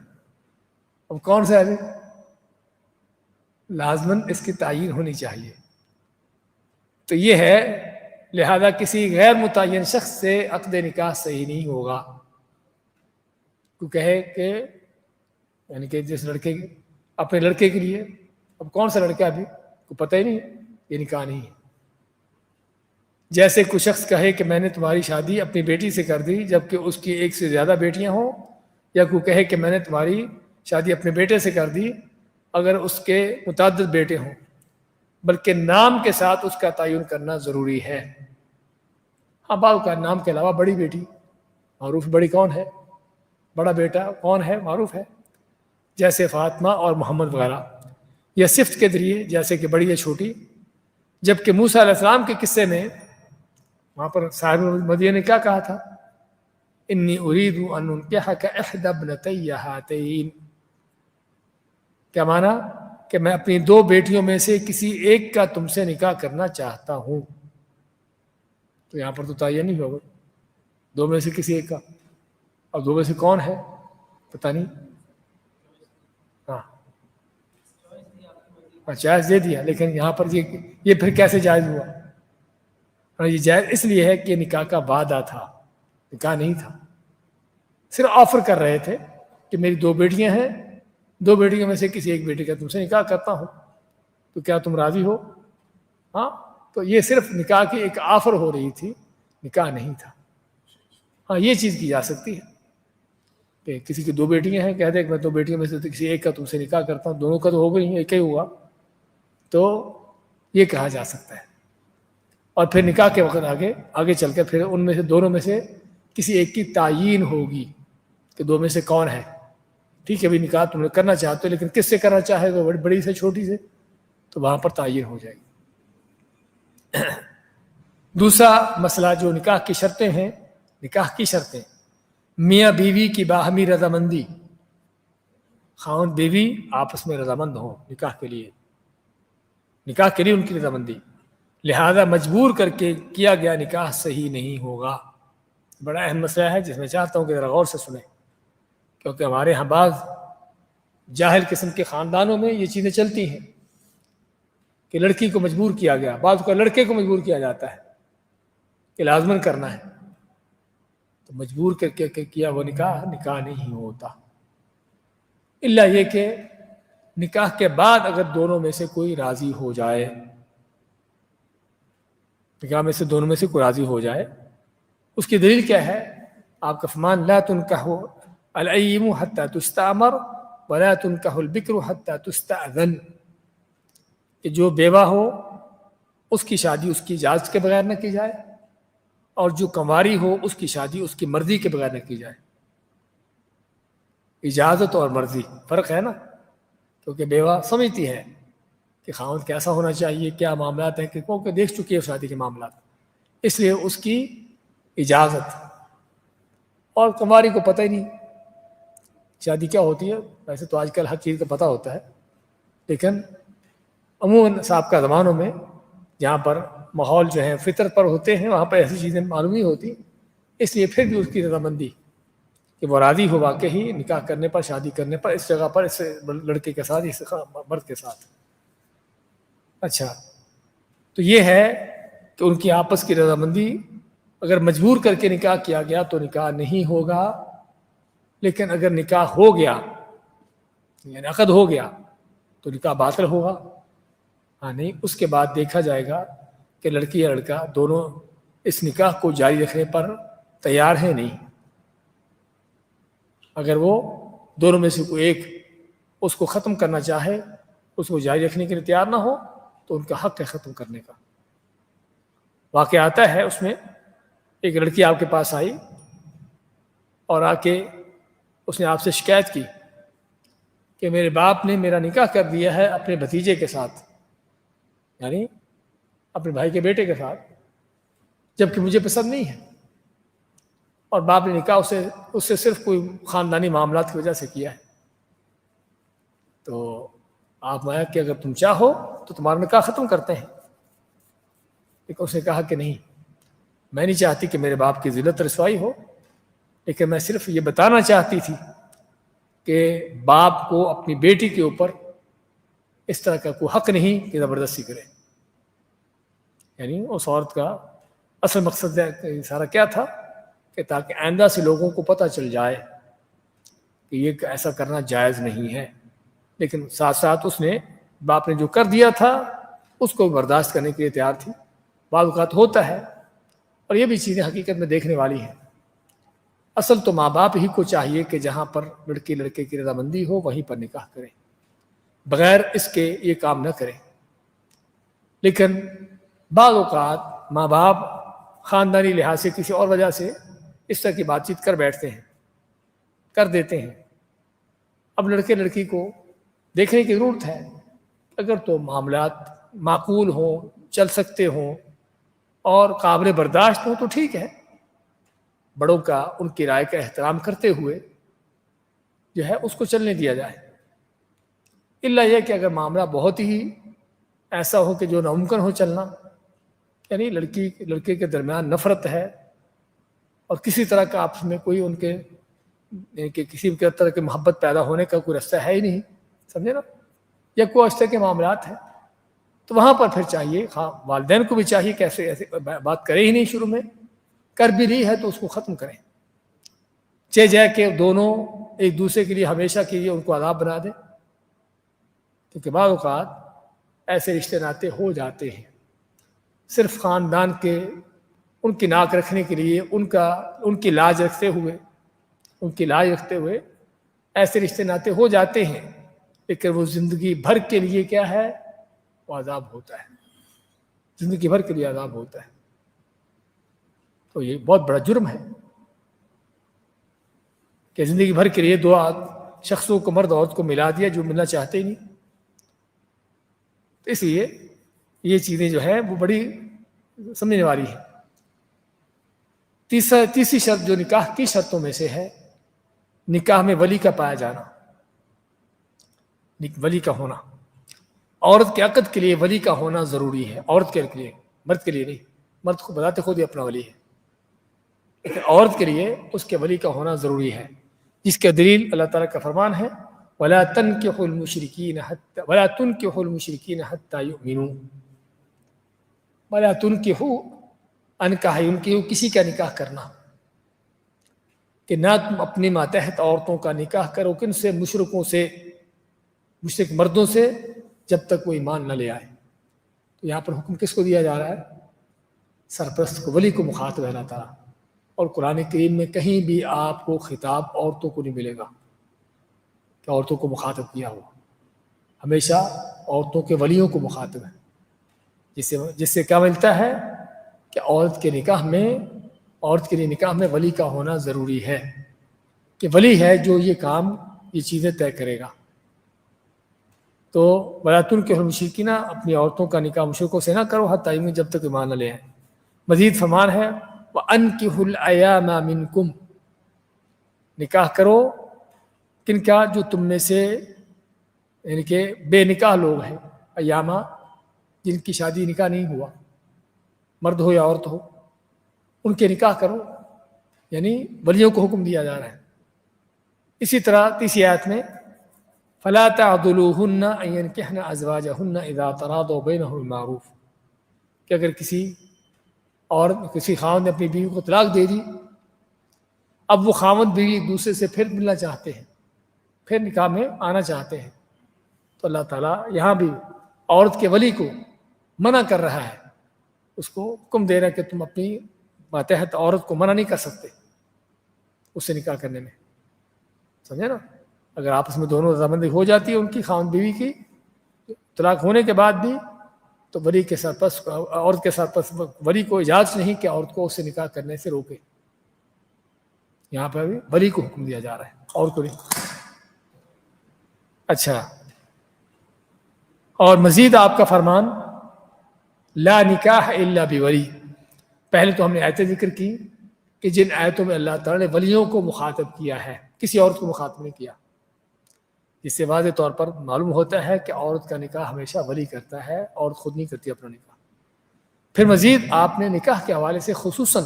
اب کون سے ہے؟ لازماً اس کی تعین ہونی چاہیے. تو یہ ہے، لہذا کسی غیر متعین شخص سے عقد نکاح صحیح نہیں ہوگا. تو کہے کہ یعنی کہ جس لڑکے اپنے لڑکے کے لیے، اب کون سا لڑکا ابھی کو پتہ ہی نہیں، یہ نکاح نہیں ہے. جیسے کوئی شخص کہے کہ میں نے تمہاری شادی اپنی بیٹی سے کر دی جبکہ اس کی 1 سے زیادہ بیٹیاں ہوں، یا کوئی کہے کہ میں نے تمہاری شادی اپنے بیٹے سے کر دی اگر اس کے متعدد بیٹے ہوں، بلکہ نام کے ساتھ اس کا تعین کرنا ضروری ہے. ہاں بعض کا نام کے علاوہ بڑی بیٹی معروف، بڑی کون ہے، بڑا بیٹا کون ہے معروف ہے، جیسے فاطمہ اور محمد وغیرہ، یا صفت کے ذریعے جیسے کہ بڑی یا چھوٹی. جبکہ موسیٰ علیہ السلام کے قصے میں وہاں پر صاحب مدینہ نے کیا کہا تھا؟ انی اريد ان انکحک احدی ابنتی ہاتین. کیا معنی؟ کہ میں اپنی 2 بیٹیوں میں سے کسی ایک کا تم سے نکاح کرنا چاہتا ہوں. تو یہاں پر تو تعین نہیں ہوگا، 2 میں سے کسی ایک کا. اور 2 میں سے کون ہے پتہ نہیں. ہاں جائز دے دیا، لیکن یہاں پر یہ پھر کیسے جائز ہوا؟ یہ جائز اس لیے ہے کہ نکاح کا وعدہ تھا، نکاح نہیں تھا. صرف آفر کر رہے تھے کہ میری 2 بیٹیاں ہیں، 2 بیٹیوں میں سے کسی ایک بیٹی کا تم سے نکاح کرتا ہوں، تو کیا تم راضی ہو؟ ہاں. تو یہ صرف نکاح کی ایک آفر ہو رہی تھی، نکاح نہیں تھا. ہاں یہ چیز کی جا سکتی ہے کہ کسی کی 2 بیٹیاں ہیں، کہہ دے کہ میں 2 بیٹیوں میں سے کسی ایک کا تم سے نکاح کرتا ہوں، دونوں کا تو ہو گئی، ایک ہی ہوا، تو یہ کہا جا سکتا ہے. اور پھر نکاح کے وقت آگے چل کے پھر ان میں سے دونوں میں سے کسی ایک کی تعیین ہوگی کہ 2 میں سے کون ہے. ٹھیک ہے ابھی نکاح تم نے کرنا چاہتے ہو، لیکن کس سے کرنا چاہے گا، بڑی سے چھوٹی سے، تو وہاں پر تعیین ہو جائے گی. دوسرا مسئلہ جو نکاح کی شرطیں ہیں، نکاح کی شرطیں میاں بیوی کی باہمی رضامندی. خاوند بیوی آپس میں رضامند ہوں نکاح کے لیے ان کی رضامندی. لہذا مجبور کر کے کیا گیا نکاح صحیح نہیں ہوگا. بڑا اہم مسئلہ ہے جس میں چاہتا ہوں کہ ذرا غور سے سنیں، کیونکہ ہمارے ہاں بعض جاہل قسم کے خاندانوں میں یہ چیزیں چلتی ہیں کہ لڑکی کو مجبور کیا گیا، بعض کو لڑکے کو مجبور کیا جاتا ہے کہ لازماً کرنا ہے. تو مجبور کر کے کیا وہ نکاح نہیں ہوتا، الا یہ کہ نکاح کے بعد اگر دونوں میں سے کوئی راضی ہو جائے، نکاح میں سے دونوں میں سے کوئی راضی ہو جائے. اس کی دلیل کیا ہے؟ آپ کا فرمان لا تنکح الاییم حتی تستعمر ولا تنکح البکر حتی تستأذن، کہ جو بیوہ ہو اس کی شادی اس کی اجازت کے بغیر نہ کی جائے، اور جو کنواری ہو اس کی شادی اس کی مرضی کے بغیر نہ کی جائے. اجازت اور مرضی فرق ہے نا، کیونکہ بیوہ سمجھتی ہے کہ خاوند کیسا ہونا چاہیے، کیا معاملات ہیں، کیونکہ دیکھ چکی ہے شادی کے معاملات، اس لیے اس کی اجازت. اور کنواری کو پتہ ہی نہیں شادی کیا ہوتی ہے. ویسے تو آج کل ہر چیز کا پتہ ہوتا ہے، لیکن عموماً سابقہ زمانوں میں جہاں پر ماحول جو ہے فطرت پر ہوتے ہیں وہاں پر ایسی چیزیں معلوم نہیں ہوتی، اس لیے پھر بھی اس کی رضامندی کہ وہ راضی ہو واقعی نکاح کرنے پر، شادی کرنے پر، اس جگہ پر، اس لڑکے کے ساتھ، اس مرد کے ساتھ. اچھا، تو یہ ہے کہ ان کی آپس کی رضامندی. اگر مجبور کر کے نکاح کیا گیا تو نکاح نہیں ہوگا، لیکن اگر نکاح ہو گیا یعنی عقد ہو گیا تو نکاح باطل ہوگا. ہاں نہیں، اس کے بعد دیکھا جائے گا کہ لڑکی یا لڑکا دونوں اس نکاح کو جاری رکھنے پر تیار ہیں نہیں. اگر وہ دونوں میں سے کوئی ایک اس کو ختم کرنا چاہے، اس کو جاری رکھنے کے لیے تیار نہ ہو، تو ان کا حق ہے ختم کرنے کا. واقعہ آتا ہے اس میں، ایک لڑکی آپ کے پاس آئی اور آ کے اس نے آپ سے شکایت کی کہ میرے باپ نے میرا نکاح کر دیا ہے اپنے بھتیجے کے ساتھ، یعنی اپنے بھائی کے بیٹے کے ساتھ، جبکہ مجھے پسند نہیں ہے، اور باپ نے نکاح اس سے صرف کوئی خاندانی معاملات کی وجہ سے کیا ہے. تو آپ مایا کہ اگر تم چاہو تو تمہارا نکاح ختم کرتے ہیں. لیکن اس نے کہا کہ نہیں، میں نہیں چاہتی کہ میرے باپ کی ذلت رسوائی ہو، لیکن میں صرف یہ بتانا چاہتی تھی کہ باپ کو اپنی بیٹی کے اوپر اس طرح کا کوئی حق نہیں کہ زبردستی کرے. یعنی اس عورت کا اصل مقصد سارا کیا تھا کہ تاکہ آئندہ سے لوگوں کو پتہ چل جائے کہ یہ ایسا کرنا جائز نہیں ہے. لیکن ساتھ ساتھ اس نے باپ نے جو کر دیا تھا اس کو برداشت کرنے کے لیے تیار تھی. بعض اوقات ہوتا ہے، اور یہ بھی چیزیں حقیقت میں دیکھنے والی ہیں. اصل تو ماں باپ ہی کو چاہیے کہ جہاں پر لڑکی لڑکے کی رضامندی ہو وہیں پر نکاح کریں، بغیر اس کے یہ کام نہ کریں. لیکن بعض اوقات ماں باپ خاندانی لحاظ سے کسی اور وجہ سے اس طرح کی بات چیت کر بیٹھتے ہیں، کر دیتے ہیں. اب لڑکے لڑکی کو دیکھنے کی ضرورت ہے. اگر تو معاملات معقول ہوں، چل سکتے ہوں اور قابل برداشت ہوں تو ٹھیک ہے، بڑوں کا ان کی رائے کا احترام کرتے ہوئے جو ہے اس کو چلنے دیا جائے. الا یہ کہ اگر معاملہ بہت ہی ایسا ہو کہ جو ناممکن ہو چلنا، یعنی لڑکی لڑکے کے درمیان نفرت ہے اور کسی طرح کا آپس میں کوئی ان کے کہ کسی طرح کی محبت پیدا ہونے کا کوئی رستہ ہے ہی نہیں، سمجھے نا، یا کوئی اس طرح کے معاملات ہیں، تو وہاں پر پھر چاہیے والدین کو بھی چاہیے کہ ایسے بات کرے ہی نہیں، شروع میں کر بھی رہی ہے تو اس کو ختم کریں، چہ جائے کہ دونوں ایک دوسرے کے لیے ہمیشہ کے لیے ان کو عذاب بنا دیں. کیونکہ بعض اوقات ایسے رشتے ناطے ہو جاتے ہیں صرف خاندان کے ان کی ناک رکھنے کے لیے، ان کی لاج رکھتے ہوئے ایسے رشتے ناطے ہو جاتے ہیں، لیکن وہ زندگی بھر کے لیے کیا ہے، وہ عذاب ہوتا ہے، زندگی بھر کے لیے عذاب ہوتا ہے. تو یہ بہت بڑا جرم ہے کہ زندگی بھر کے لیے دو شخصوں کو، مرد عورت کو ملا دیا جو ملنا چاہتے ہی نہیں. تو اس لیے یہ چیزیں جو ہیں وہ بڑی سمجھنے والی ہیں. تیسری شرط جو نکاح کی شرطوں میں سے ہے، نکاح میں ولی کا پایا جانا، ولی کا ہونا. عورت کے عقد کے لیے ولی کا ہونا ضروری ہے، عورت کے لیے، مرد کے لیے نہیں. مرد کو بتاتے خود ہی اپنا ولی ہے، لیکن عورت کے لیے اس کے ولی کا ہونا ضروری ہے، جس کا دلیل اللہ تعالیٰ کا فرمان ہے وَلَا تَنْكِحُوا الْمُشْرِكِينَ حَتَّى يُؤْمِنُوا. وَلَا تُنْكِحُوا انکحوا کسی کا نکاح کرنا، کہ نہ تم اپنے ماتحت عورتوں کا نکاح کرو، کن سے، مشرکوں سے، مشرک مردوں سے، جب تک وہ ایمان نہ لے آئے. تو یہاں پر حکم کس کو دیا جا رہا ہے؟ سرپرست کو، ولی کو مخاطب ہے اللہ تعالیٰ. اور قرآن کریم میں کہیں بھی آپ کو خطاب عورتوں کو نہیں ملے گا کہ عورتوں کو مخاطب کیا ہو، ہمیشہ عورتوں کے ولیوں کو مخاطب ہے، جس سے کیا ملتا ہے کہ عورت کے لیے نکاح میں ولی کا ہونا ضروری ہے، کہ ولی ہے جو یہ کام، یہ چیزیں طے کرے گا. تو وَلَا تُنْكِحُوا الْمُشْرِكِينَ، اپنی عورتوں کا نکاح مشرکوں سے نہ کرو حتیٰ یؤمنوا، جب تک ایمان نہ لے آئیں. مزید فرمان ہے وَأَنْكِحُوا الْأَيَامَ مِنْكُمْ، نکاح کرو کن کا، جو تم میں سے یعنی کہ بے نکاح لوگ ہیں، ایامہ جن کی شادی نکاح نہیں ہوا، مرد ہو یا عورت ہو، ان کے نکاح کرو. یعنی ولیوں کو حکم دیا جا رہا ہے اسی طرح تیسری آیت میں فلا تعضلوهن ان ينكحن ازواجهن اذا تراضوا بينهم بالمعروف، کہ اگر کسی خاوند نے اپنی بیوی کو طلاق دے دی، اب وہ خاوند بیوی ایک دوسرے سے پھر ملنا چاہتے ہیں، پھر نکاح میں آنا چاہتے ہیں، تو اللہ تعالیٰ یہاں بھی عورت کے ولی کو منع کر رہا ہے، اس کو حکم دے رہا ہے کہ تم اپنی ماتحت عورت کو منع نہیں کر سکتے اس سے نکاح کرنے میں، سمجھے نا؟ اگر آپس میں دونوں رضامندی ہو جاتی ہے ان کی خاوند بیوی کی، طلاق ہونے کے بعد بھی، تو ولی کے ساتھ پس عورت کے ساتھ پس ولی کو اجازت نہیں کہ عورت کو اس سے نکاح کرنے سے روکے، یہاں پہ بھی ولی کو حکم دیا جا رہا ہے، عورت کو نہیں۔ اچھا، اور مزید آپ کا فرمان لا نکاح الا بولی، پہلے تو ہم نے آیتیں ذکر کی کہ جن آیتوں میں اللہ تعالیٰ نے ولیوں کو مخاطب کیا ہے، کسی عورت کو مخاطب نہیں کیا، جس سے واضح طور پر معلوم ہوتا ہے کہ عورت کا نکاح ہمیشہ ولی کرتا ہے، عورت خود نہیں کرتی اپنا نکاح۔ پھر مزید آپ نے نکاح کے حوالے سے خصوصاً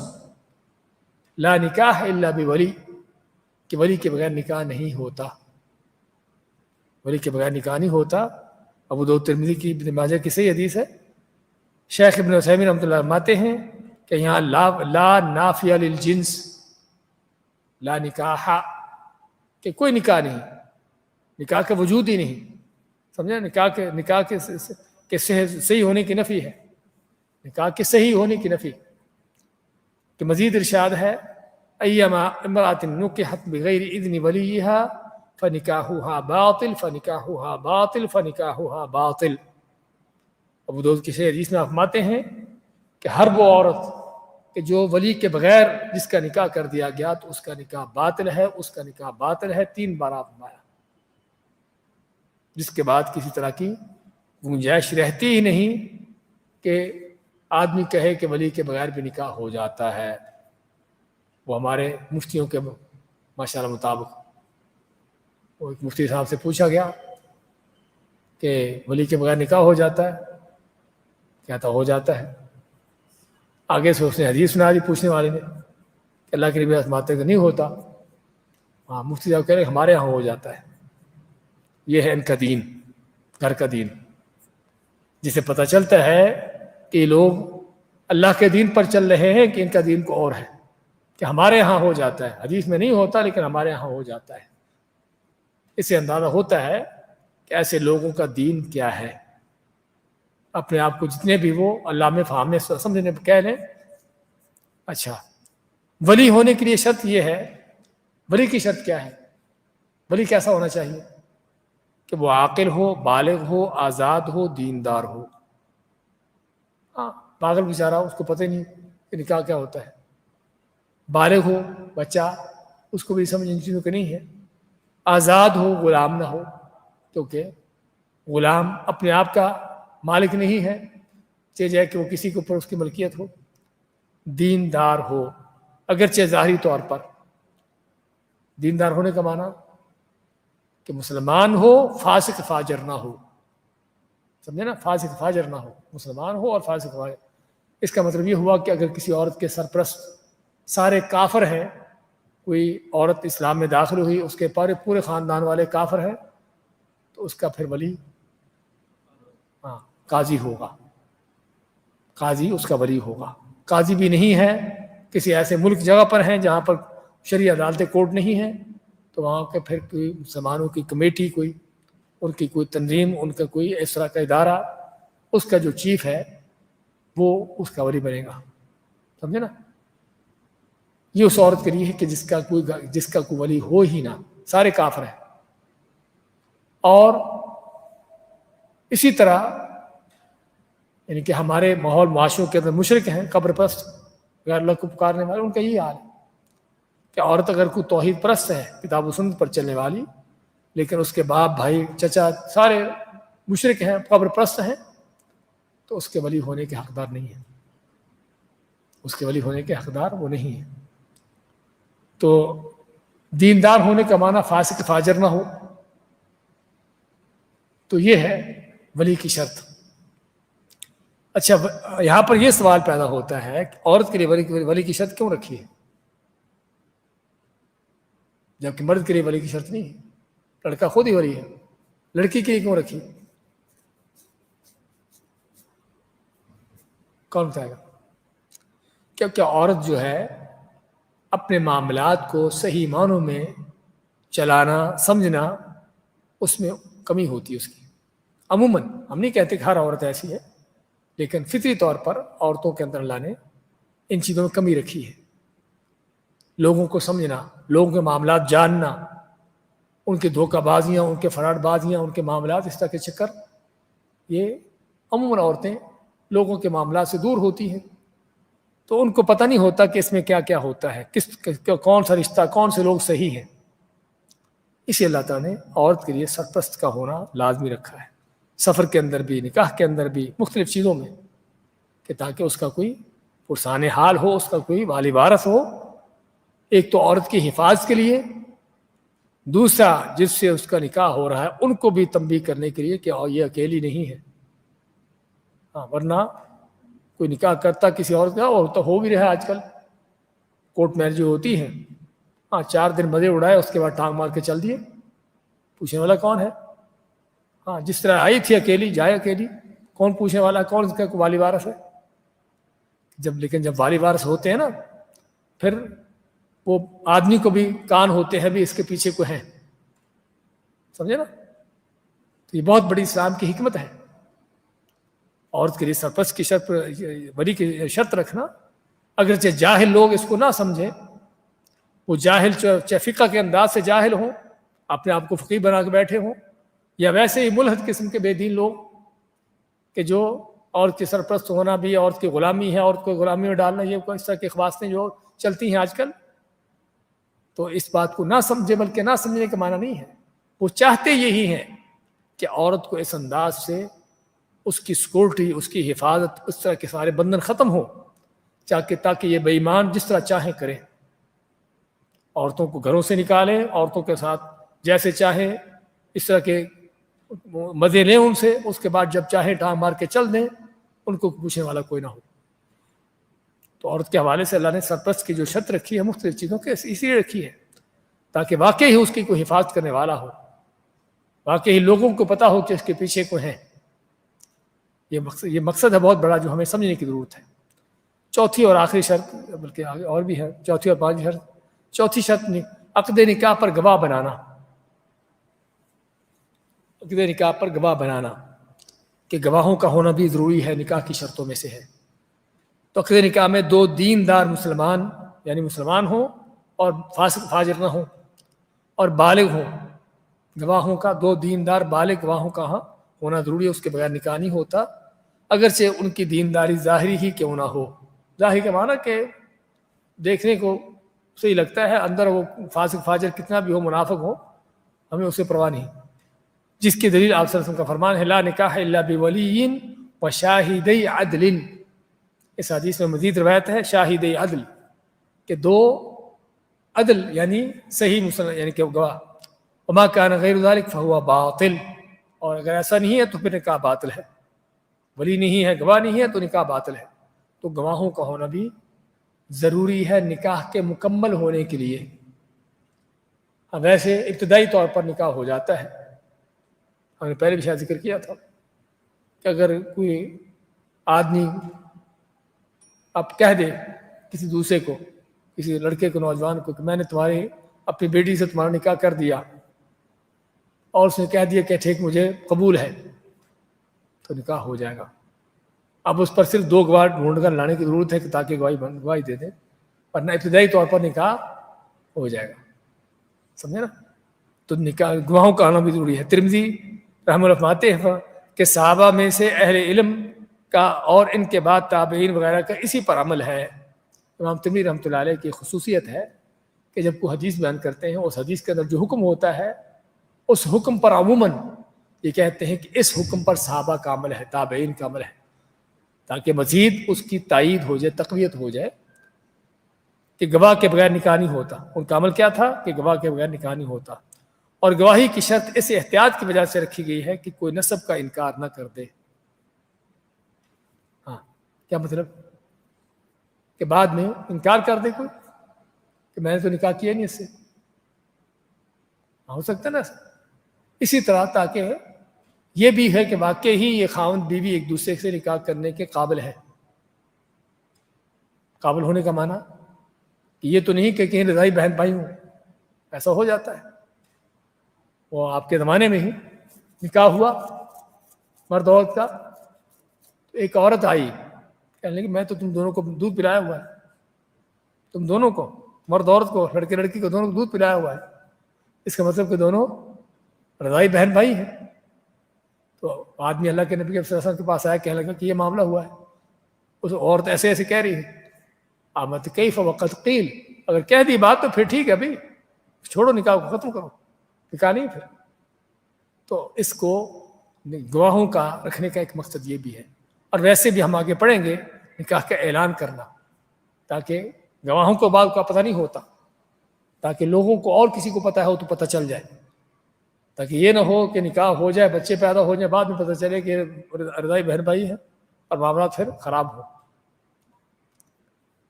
لا نکاح الا بولی، کہ ولی کے بغیر نکاح نہیں ہوتا، ولی کے بغیر نکاح نہیں ہوتا۔ ابو داؤد ترمذی کی، ابن ماجہ کی صحیح حدیث ہے۔ شیخ ابن عثیمین رحمۃ اللہ فرماتے ہیں کہ یہاں لا نافیہ للجنس، لا نکاح، کہ کوئی نکاح نہیں، نکاح کا وجود ہی نہیں، سمجھا؟ نکاح کے صحیح ہونے کی نفی ہے، نکاح کے صحیح ہونے کی نفی۔ کہ مزید ارشاد ہے ایما امرأۃ نکحت بغیر اذن ولیہا فنکاحها باطل فنکاحها باطل فنکاحها باطل۔ ابو داؤد کی صحیح حدیث میں فرماتے ہیں کہ ہر وہ عورت کہ جو ولی کے بغیر جس کا نکاح کر دیا گیا تو اس کا نکاح باطل ہے، اس کا نکاح باطل ہے، 3 بار آپ فرمایا، جس کے بعد کسی طرح کی گنجائش رہتی ہی نہیں کہ آدمی کہے کہ ولی کے بغیر بھی نکاح ہو جاتا ہے۔ وہ ہمارے مفتیوں کے ماشاءاللہ مطابق، وہ ایک مفتی صاحب سے پوچھا گیا کہ ولی کے بغیر نکاح ہو جاتا ہے؟ کہتا ہو جاتا ہے۔ آگے سے اس نے حدیث سنا دی پوچھنے والے نے کہ اللہ کے نبی فرماتے کہ نہیں ہوتا۔ ہاں، مفتی صاحب کہہ رہے ہمارے یہاں ہو جاتا ہے۔ یہ ہے ان کا دین، گھر کا دین، جسے پتہ چلتا ہے کہ یہ لوگ اللہ کے دین پر چل رہے ہیں کہ ان کا دین کو اور ہے، کہ ہمارے یہاں ہو جاتا ہے، حدیث میں نہیں ہوتا لیکن ہمارے یہاں ہو جاتا ہے۔ اس سے اندازہ ہوتا ہے کہ ایسے لوگوں کا دین کیا ہے۔ اپنے آپ کو جتنے بھی وہ اللہ میں فہمنے سمجھنے کہہ لیں۔ اچھا، ولی ہونے کے لیے شرط یہ ہے، ولی کی شرط کیا ہے؟ ولی کیسا ہونا چاہیے؟ کہ وہ عاقل ہو، بالغ ہو، آزاد ہو، دیندار ہو۔ ہاں، پاگل بیچارہ اس کو پتہ ہی نہیں کہ نکاح کیا ہوتا ہے۔ بالغ ہو بچہ، اس کو بھی سمجھ ان چیزوں کی نہیں ہے۔ آزاد ہو، غلام نہ ہو، کیونکہ غلام اپنے آپ کا مالک نہیں ہے، چاہے جائے کہ وہ کسی کے اوپر اس کی ملکیت ہو۔ دیندار ہو، اگرچہ ظاہری طور پر۔ دیندار ہونے کا معنی کہ مسلمان ہو، فاسق فاجر نہ ہو، سمجھے نا؟ فاسق فاجر نہ ہو، مسلمان ہو اور فاسق فاجر۔ اس کا مطلب یہ ہوا کہ اگر کسی عورت کے سرپرست سارے کافر ہیں، کوئی عورت اسلام میں داخل ہوئی، اس کے پورے خاندان والے کافر ہیں، تو اس کا پھر ولی قاضی ہوگا، قاضی اس کا ولی ہوگا۔ قاضی بھی نہیں ہے، کسی ایسے ملک جگہ پر ہیں جہاں پر شرعی عدالت کورٹ نہیں ہے، تو وہاں کے پھر کوئی مسلمانوں کی کمیٹی، کوئی ان کی کوئی تنظیم، ان کا کوئی اس طرح کا ادارہ، اس کا جو چیف ہے وہ اس کا ولی بنے گا، سمجھے نا؟ یہ اس عورت کے لیے ہے کہ جس کا کوئی ولی ہو ہی نہ، سارے کافر ہیں۔ اور اسی طرح یعنی کہ ہمارے ماحول معاشروں کے اندر مشرک ہیں، قبر پرست، غیر اللہ کو پکارنے والے، ان کا یہی حال ہے کہ عورت اگر کوئی توحید پرست ہے، کتاب و سنت پر چلنے والی، لیکن اس کے باپ بھائی چچا سارے مشرک ہیں، قبر پرست ہیں، تو اس کے ولی ہونے کے حقدار نہیں ہے، اس کے ولی ہونے کے حقدار وہ نہیں ہے۔ تو دیندار ہونے کا معنی فاسق فاجر نہ ہو، تو یہ ہے ولی کی شرط۔ اچھا، یہاں پر یہ سوال پیدا ہوتا ہے کہ عورت کے لیے ولی کی شرط کیوں رکھی ہے؟ جبکہ مرد کے لیے ولی کی شرط نہیں ہے، لڑکا خود ہی ولی ہے، لڑکی کے لیے کیوں رکھی؟ کون بتائے گا؟ کیونکہ عورت جو ہے اپنے معاملات کو صحیح معنوں میں چلانا سمجھنا، اس میں کمی ہوتی ہے اس کی. عموماً ہم نہیں کہتے کہ ہر عورت ایسی ہے، لیکن فطری طور پر عورتوں کے اندر اللہ نے ان چیزوں میں کمی رکھی ہے. لوگوں کو سمجھنا، لوگوں کے معاملات جاننا، ان کی دھوکہ بازیاں، ان کے فراڈ بازیاں، ان کے معاملات، اس طرح کے چکر، یہ عموماً عورتیں لوگوں کے معاملات سے دور ہوتی ہیں، تو ان کو پتہ نہیں ہوتا کہ اس میں کیا کیا ہوتا ہے، کون سا رشتہ، کون سے لوگ صحیح ہیں. اسی اللہ تعالیٰ نے عورت کے لیے سرپرست کا ہونا لازمی رکھا ہے، سفر کے اندر بھی، نکاح کے اندر بھی، مختلف چیزوں میں، کہ تاکہ اس کا کوئی پرسان حال ہو، اس کا کوئی والی وارث ہو. ایک تو عورت کی حفاظت کے لیے، دوسرا جس سے اس کا نکاح ہو رہا ہے ان کو بھی تنبیہ کرنے کے لیے کہ یہ اکیلی نہیں ہے. ہاں، ورنہ کوئی نکاح کرتا کسی عورت کا، اور تو ہو بھی رہا ہے آج کل، کورٹ میرج ہوتی ہیں، ہاں 4 دن مزے اڑائے، اس کے بعد ٹانگ مار کے چل دیے، پوچھنے والا کون ہے؟ ہاں، جس طرح آئی تھی اکیلی جائے اکیلی، کون پوچھنے والا، کون اس کا والی وارث ہے؟ لیکن جب والی وارث ہوتے ہیں نا، پھر وہ آدمی کو بھی کان ہوتے ہیں بھی اس کے پیچھے کوئی ہیں، سمجھے نا؟ تو یہ بہت بڑی اسلام کی حکمت ہے. عورت کے لیے سرپرست کی شرط، ولی کی شرط رکھنا، اگرچہ جاہل لوگ اس کو نہ سمجھیں، وہ جاہل چاہے فقہ کے انداز سے جاہل ہوں، اپنے آپ کو فقیہ بنا کے بیٹھے ہوں، یا ویسے ہی ملحد قسم کے بے دین لوگ کہ جو عورت کی سرپرست ہونا بھی عورت کی غلامی ہے، عورت کو غلامی میں ڈالنا، یہ اس طرح کی خواستیں جو چلتی ہیں آج کل، تو اس بات کو نہ سمجھے، بلکہ نہ سمجھنے کا معنی نہیں ہے. وہ چاہتے یہی ہیں کہ عورت کو اس انداز سے اس کی سیکورٹی، اس کی حفاظت، اس طرح کے سارے بندھن ختم ہو، تاکہ یہ بے ایمان جس طرح چاہیں کریں، عورتوں کو گھروں سے نکالیں، عورتوں کے ساتھ جیسے چاہیں اس طرح کے مزے لیں ان سے، اس کے بعد جب چاہیں ٹانگ مار کے چل دیں، ان کو پوچھنے والا کوئی نہ ہو. تو عورت کے حوالے سے اللہ نے سرپرست کی جو شرط رکھی ہے مختلف چیزوں کے، اسی لیے رکھی ہے تاکہ واقعی ہی اس کی کوئی حفاظت کرنے والا ہو، واقعی لوگوں کو پتا ہو کہ اس کے پیچھے کوئی ہیں. یہ مقصد ہے بہت بڑا جو ہمیں سمجھنے کی ضرورت ہے. چوتھی اور آخری شرط، بلکہ آگے اور بھی ہے، چوتھی اور پانچویں شرط. چوتھی شرط عقد نکاح پر گواہ بنانا، عقد نکاح پر گواہ بنانا، کہ گواہوں کا ہونا بھی ضروری ہے، نکاح کی شرطوں میں سے ہے. تو عقد نکاح میں 2 دیندار مسلمان، یعنی مسلمان ہوں اور فاسق فاجر نہ ہوں، اور بالغ ہوں. گواہوں کا 2 دیندار بالغ گواہوں کا ہونا ضروری ہے، اس کے بغیر نکاح نہیں ہوتا، اگرچہ ان کی دینداری ظاہری ہی کیوں نہ ہو. ظاہر کے معنی کہ دیکھنے کو صحیح لگتا ہے، اندر وہ فاسق فاجر کتنا بھی ہو، منافق ہو، ہمیں اسے پرواہ نہیں. جس کی دلیل آپ صلی اللہ علیہ وسلم کا فرمان ہے لا نکاح الا بولی و شاہدی عدل. اس حدیث میں مزید روایت ہے شاہدی عدل، کہ 2 عدل یعنی صحیح مسلم، یعنی کہ گواہ. وما کان غیر ذلک فهو باطل، اور اگر ایسا نہیں ہے تو پھر نکاح باطل ہے. ولی نہیں ہے، گواہ نہیں ہے، تو نکاح باطل ہے. تو گواہوں کا ہونا بھی ضروری ہے نکاح کے مکمل ہونے کے لیے. ویسے ابتدائی طور پر نکاح ہو جاتا ہے، ہم نے پہلے بھی شاید ذکر کیا تھا کہ اگر کوئی آدمی اب کہہ دے کسی دوسرے کو، کسی لڑکے کو، نوجوان کو، کہ میں نے اپنی بیٹی سے تمہارا نکاح کر دیا، اور اس نے کہہ دیا کہ ٹھیک مجھے قبول ہے، تو نکاح ہو جائے گا. اب اس پر صرف 2 گواہ ڈھونڈ کر لانے کی ضرورت ہے کہ تاکہ گواہی دے دیں، ورنہ ابتدائی طور پر نکاح ہو جائے گا. سمجھے نا؟ تو نکاح گواہوں کا آنا بھی ضروری ہے. ترمذی رحمہ اللہ فرماتے ہیں کہ صحابہ میں سے اہل علم کا اور ان کے بعد تابعین وغیرہ کا اسی پر عمل ہے. امام ترمذی رحمۃ اللہ علیہ کی خصوصیت ہے کہ جب کوئی حدیث بیان کرتے ہیں، اس حدیث کے اندر جو حکم ہوتا ہے، اس حکم پر عموماً یہ کہتے ہیں کہ اس حکم پر صحابہ کا عمل ہے، تابعین کا عمل ہے، تاکہ مزید اس کی تائید ہو جائے، تقویت ہو جائے کہ گواہ کے بغیر نکاح نہیں ہوتا. ان کا عمل کیا تھا کہ گواہ کے بغیر نکاح نہیں ہوتا. اور گواہی کی شرط اس احتیاط کی وجہ سے رکھی گئی ہے کہ کوئی نسب کا انکار نہ کر دے. ہاں، کیا مطلب؟ کہ بعد میں انکار کر دے کوئی کہ میں نے تو نکاح کیا نہیں اس سے، ہو سکتا ہے نا. اسی طرح تاکہ یہ بھی ہے کہ واقعی ہی یہ خاوند بیوی ایک دوسرے سے نکاح کرنے کے قابل ہے. قابل ہونے کا معنی کہ یہ تو نہیں کہ کہیں رضائی بہن بھائی ہوں. ایسا ہو جاتا ہے. وہ آپ کے زمانے میں ہی نکاح ہوا مرد عورت کا، تو ایک عورت آئی کہنے لگی میں تو تم دونوں کو دودھ پلایا ہوا ہے، تم دونوں کو، مرد عورت کو، لڑکے لڑکی کو، دونوں کو دودھ پلایا ہوا ہے. اس کا مطلب کہ دونوں رضائی بہن بھائی ہیں. تو آدمی اللہ کے نبی صلی اللہ علیہ وسلم کے پاس آیا، کہنے لگا کہ یہ معاملہ ہوا ہے. اس عورت ایسے ایسے کہہ رہی ہے. آمد کیف وقت قیل، اگر کہہ دی بات تو پھر ٹھیک ہے بھائی، چھوڑو نکاح کو، ختم کرو، نکاح نہیں پھر. تو اس کو گواہوں کا رکھنے کا ایک مقصد یہ بھی ہے. اور ویسے بھی ہم آگے پڑھیں گے نکاح کا اعلان کرنا، تاکہ گواہوں کو بعد کا پتہ نہیں ہوتا، تاکہ لوگوں کو اور کسی کو پتہ ہو تو پتہ چل جائے، تاکہ یہ نہ ہو کہ نکاح ہو جائے، بچے پیدا ہو جائے، بعد میں پتہ چلے کہ رضائی بہن بھائی ہیں اور معاملات پھر خراب ہو.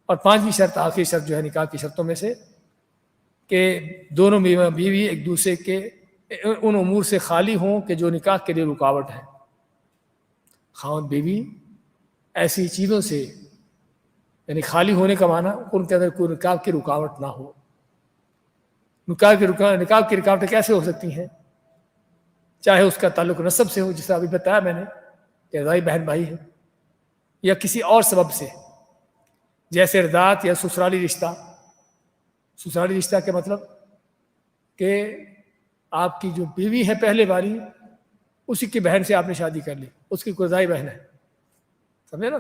اور پانچویں شرط، آخری شرط جو ہے نکاح کی شرطوں میں سے، کہ دونوں بیوی ایک دوسرے کے ان امور سے خالی ہوں کہ جو نکاح کے لیے رکاوٹ ہے. خاوند بیوی ایسی چیزوں سے، یعنی خالی ہونے کا معنی ان کے اندر کوئی نکاح کی رکاوٹ نہ ہو. نکاح کی رکاوٹیں کیسے ہو سکتی ہیں؟ چاہے اس کا تعلق نسب سے ہو، جسے ابھی بتایا میں نے کہ رضائی بہن بھائی ہے، یا کسی اور سبب سے، جیسے رضاعت یا سسرالی رشتہ. سسرالی رشتہ کے مطلب کہ آپ کی جو بیوی ہے پہلے والی، اسی کی بہن سے آپ نے شادی کر لی، اس کی کوئی رضائی بہن ہے، سمجھے نا،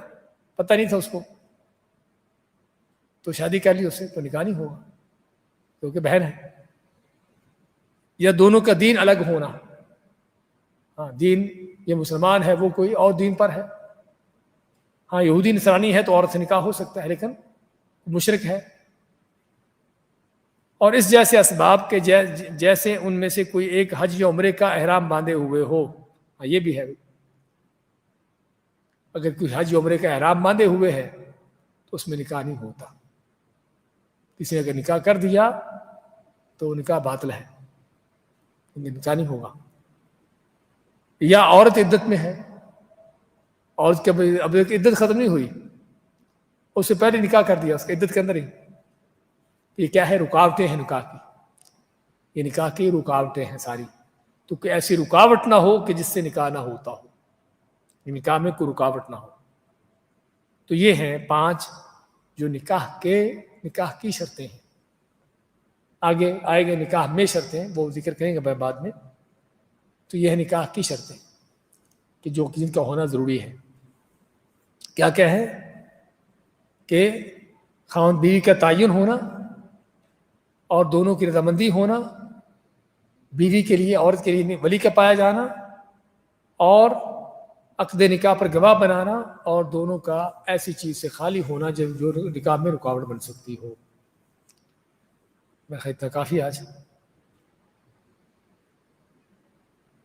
پتہ نہیں تھا اس کو، تو شادی کر لی اس سے، تو نکاح نہیں ہوگا کیونکہ بہن ہے. یا دونوں کا دین الگ ہونا. ہاں دین، یہ مسلمان ہے، وہ کوئی اور دین پر ہے. ہاں یہودی نصرانی ہے تو عورت سے نکاح ہو سکتا ہے، لیکن مشرک ہے. اور اس جیسے اسباب کے جیسے ان میں سے کوئی ایک حج یا عمرے کا احرام باندھے ہوئے ہو. ہاں یہ بھی ہے، اگر کوئی حج یا عمرے کا احرام باندھے ہوئے ہے تو اس میں نکاح نہیں ہوتا. کسی نے اگر نکاح کر دیا تو نکاح باطل ہے، نکاح نہیں ہوگا. یا عورت عدت میں ہے، عورت کے اب عدت ختم نہیں ہوئی، اس سے پہلے نکاح کر دیا، اس کے عدت کے اندر ہی. یہ کیا ہے؟ رکاوٹیں ہیں نکاح کی. یہ نکاح کی رکاوٹیں ہیں ساری. تو کہ ایسی رکاوٹ نہ ہو کہ جس سے نکاح نہ ہوتا ہو، نکاح میں کوئی رکاوٹ نہ ہو. تو یہ ہیں 5 جو نکاح کی شرطیں ہیں. آگے آئے گے نکاح میں شرطیں، وہ ذکر کریں گے بعد میں. تو یہ ہے نکاح کی شرطیں کہ جن کا ہونا ضروری ہے. کیا کیا ہے؟ کہ خاوند بیوی کا تعین ہونا، اور دونوں کی رضامندی ہونا، بیوی کے لیے عورت کے لیے ولی کا پایا جانا، اور عقد نکاح پر گواہ بنانا، اور دونوں کا ایسی چیز سے خالی ہونا جو نکاح میں رکاوٹ بن سکتی ہو. میں خیال اتنا کافی آج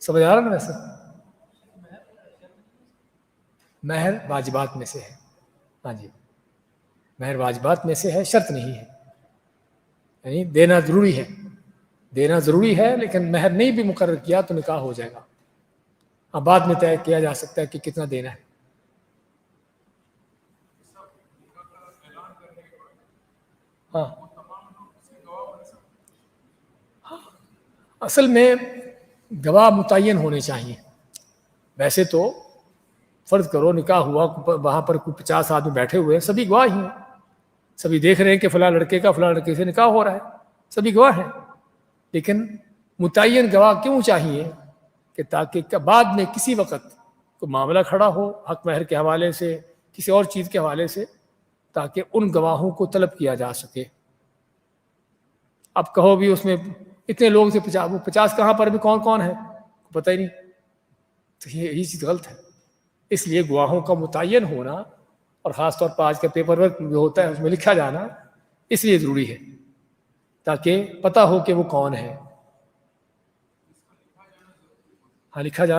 سمجھ آ رہا نا؟ ویسا مہر واجبات میں سے ہے. ہاں جی، مہر واجبات میں سے ہے، شرط نہیں ہے. یعنی دینا ضروری ہے، دینا ضروری ہے، لیکن مہر نہیں بھی مقرر کیا تو نکاح ہو جائے گا. اب بعد میں طے کیا جا سکتا ہے کہ کتنا دینا ہے. ہاں اصل میں گواہ متعین ہونے چاہیے. ویسے تو فرض کرو نکاح ہوا، وہاں پر کوئی 50 آدمی بیٹھے ہوئے ہیں، سبھی گواہ ہی ہیں، سبھی دیکھ رہے ہیں کہ فلاں لڑکے کا فلاں لڑکے سے نکاح ہو رہا ہے، سبھی گواہ ہیں. لیکن متعین گواہ کیوں چاہیے؟ کہ تاکہ بعد میں کسی وقت کوئی معاملہ کھڑا ہو حق مہر کے حوالے سے، کسی اور چیز کے حوالے سے، تاکہ ان گواہوں کو طلب کیا جا سکے. اب کہو بھی اس میں اتنے لوگ سے 50 کہاں پر بھی کون کون ہے پتہ ہی نہیں، تو یہ چیز غلط ہے. اس لیے گواہوں کا متعین ہونا، اور خاص طور پر آج کا پیپر ورک جو ہوتا ہے اس میں لکھا جانا، اس لیے ضروری ہے تاکہ پتہ ہو کہ وہ کون ہے. ہاں لکھا جانا